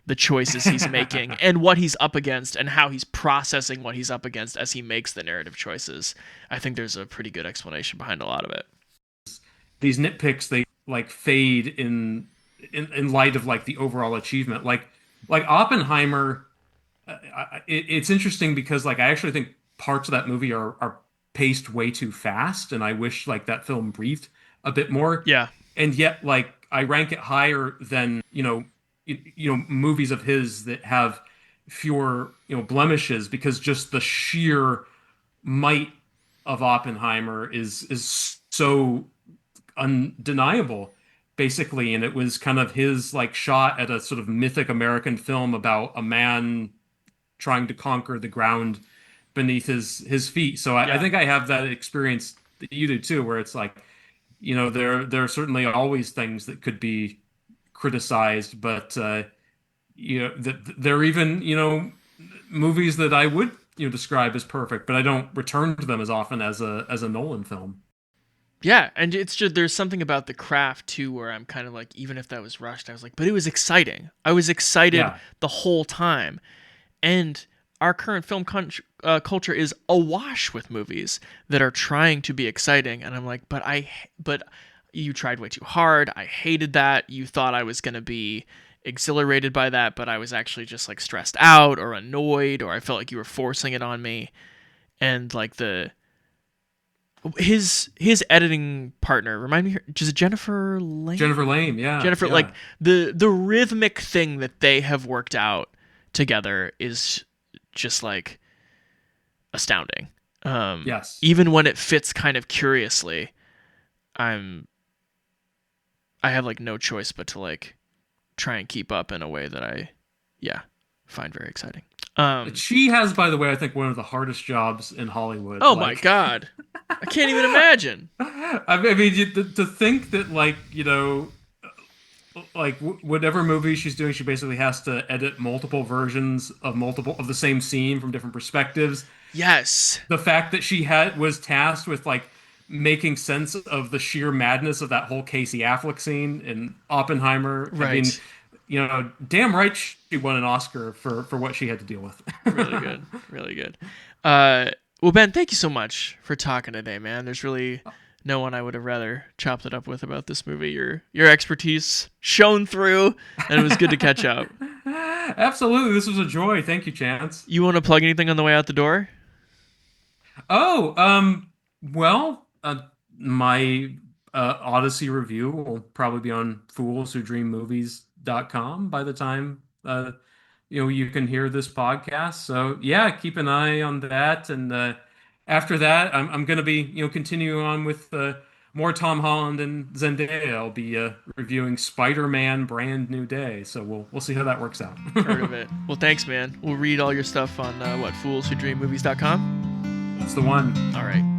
the choices he's making and what he's up against and how he's processing what he's up against as he makes the narrative choices. I think there's a pretty good explanation behind a lot of it. These nitpicks they like fade in light of like the overall achievement. Like Oppenheimer, it's interesting because like I actually think parts of that movie are paced way too fast, and I wish like that film breathed a bit more. Yeah. And yet, like I rank it higher than movies of his that have fewer blemishes because just the sheer might of Oppenheimer is so undeniable, basically. And it was kind of his like shot at a sort of mythic American film about a man trying to conquer the ground beneath his feet. So I Yeah. think I have that experience that you do too, where it's like, there are certainly always things that could be criticized, but there are even movies that I would describe as perfect, but I don't return to them as often as a Nolan film. Yeah, and it's just there's something about the craft too where I'm kind of like, even if that was rushed, I was like, but it was exciting. I was excited Yeah. the whole time. And our current film culture is awash with movies that are trying to be exciting, and I'm like, but you tried way too hard. I hated that. You thought I was gonna be exhilarated by that, but I was actually just like stressed out or annoyed, or I felt like you were forcing it on me. And like his editing partner, remind me, is it Jennifer Lane? Jennifer Lane, yeah. Jennifer, yeah. like the rhythmic thing that they have worked out together is just like astounding. Yes. Even when it fits kind of curiously, I have like no choice but to like try and keep up in a way that I find very exciting. She has, by the way, I think one of the hardest jobs in Hollywood. Oh my God. I can't even imagine. I mean, to think that, like, you know, like whatever movie she's doing, she basically has to edit multiple versions of the same scene from different perspectives. Yes. The fact that she was tasked with like making sense of the sheer madness of that whole Casey Affleck scene in Oppenheimer. Right. I mean, you know, damn right she won an Oscar for what she had to deal with. Really good. Really good. Well, Ben, thank you so much for talking today, man. There's really no one I would have rather chopped it up with about this movie. Your expertise shone through, and it was good to catch up. Absolutely. This was a joy. Thank you, Chance. You want to plug anything on the way out the door? Oh, well, my Odyssey review will probably be on foolswhodreammovies.com by the time you can hear this podcast. So yeah, keep an eye on that. And after that, I'm going to be continuing on with more Tom Holland and Zendaya. I'll be reviewing Spider-Man: Brand New Day. So we'll see how that works out. Heard of it. Well, thanks, man. We'll read all your stuff on foolswhodreammovies.com. That's the one. All right.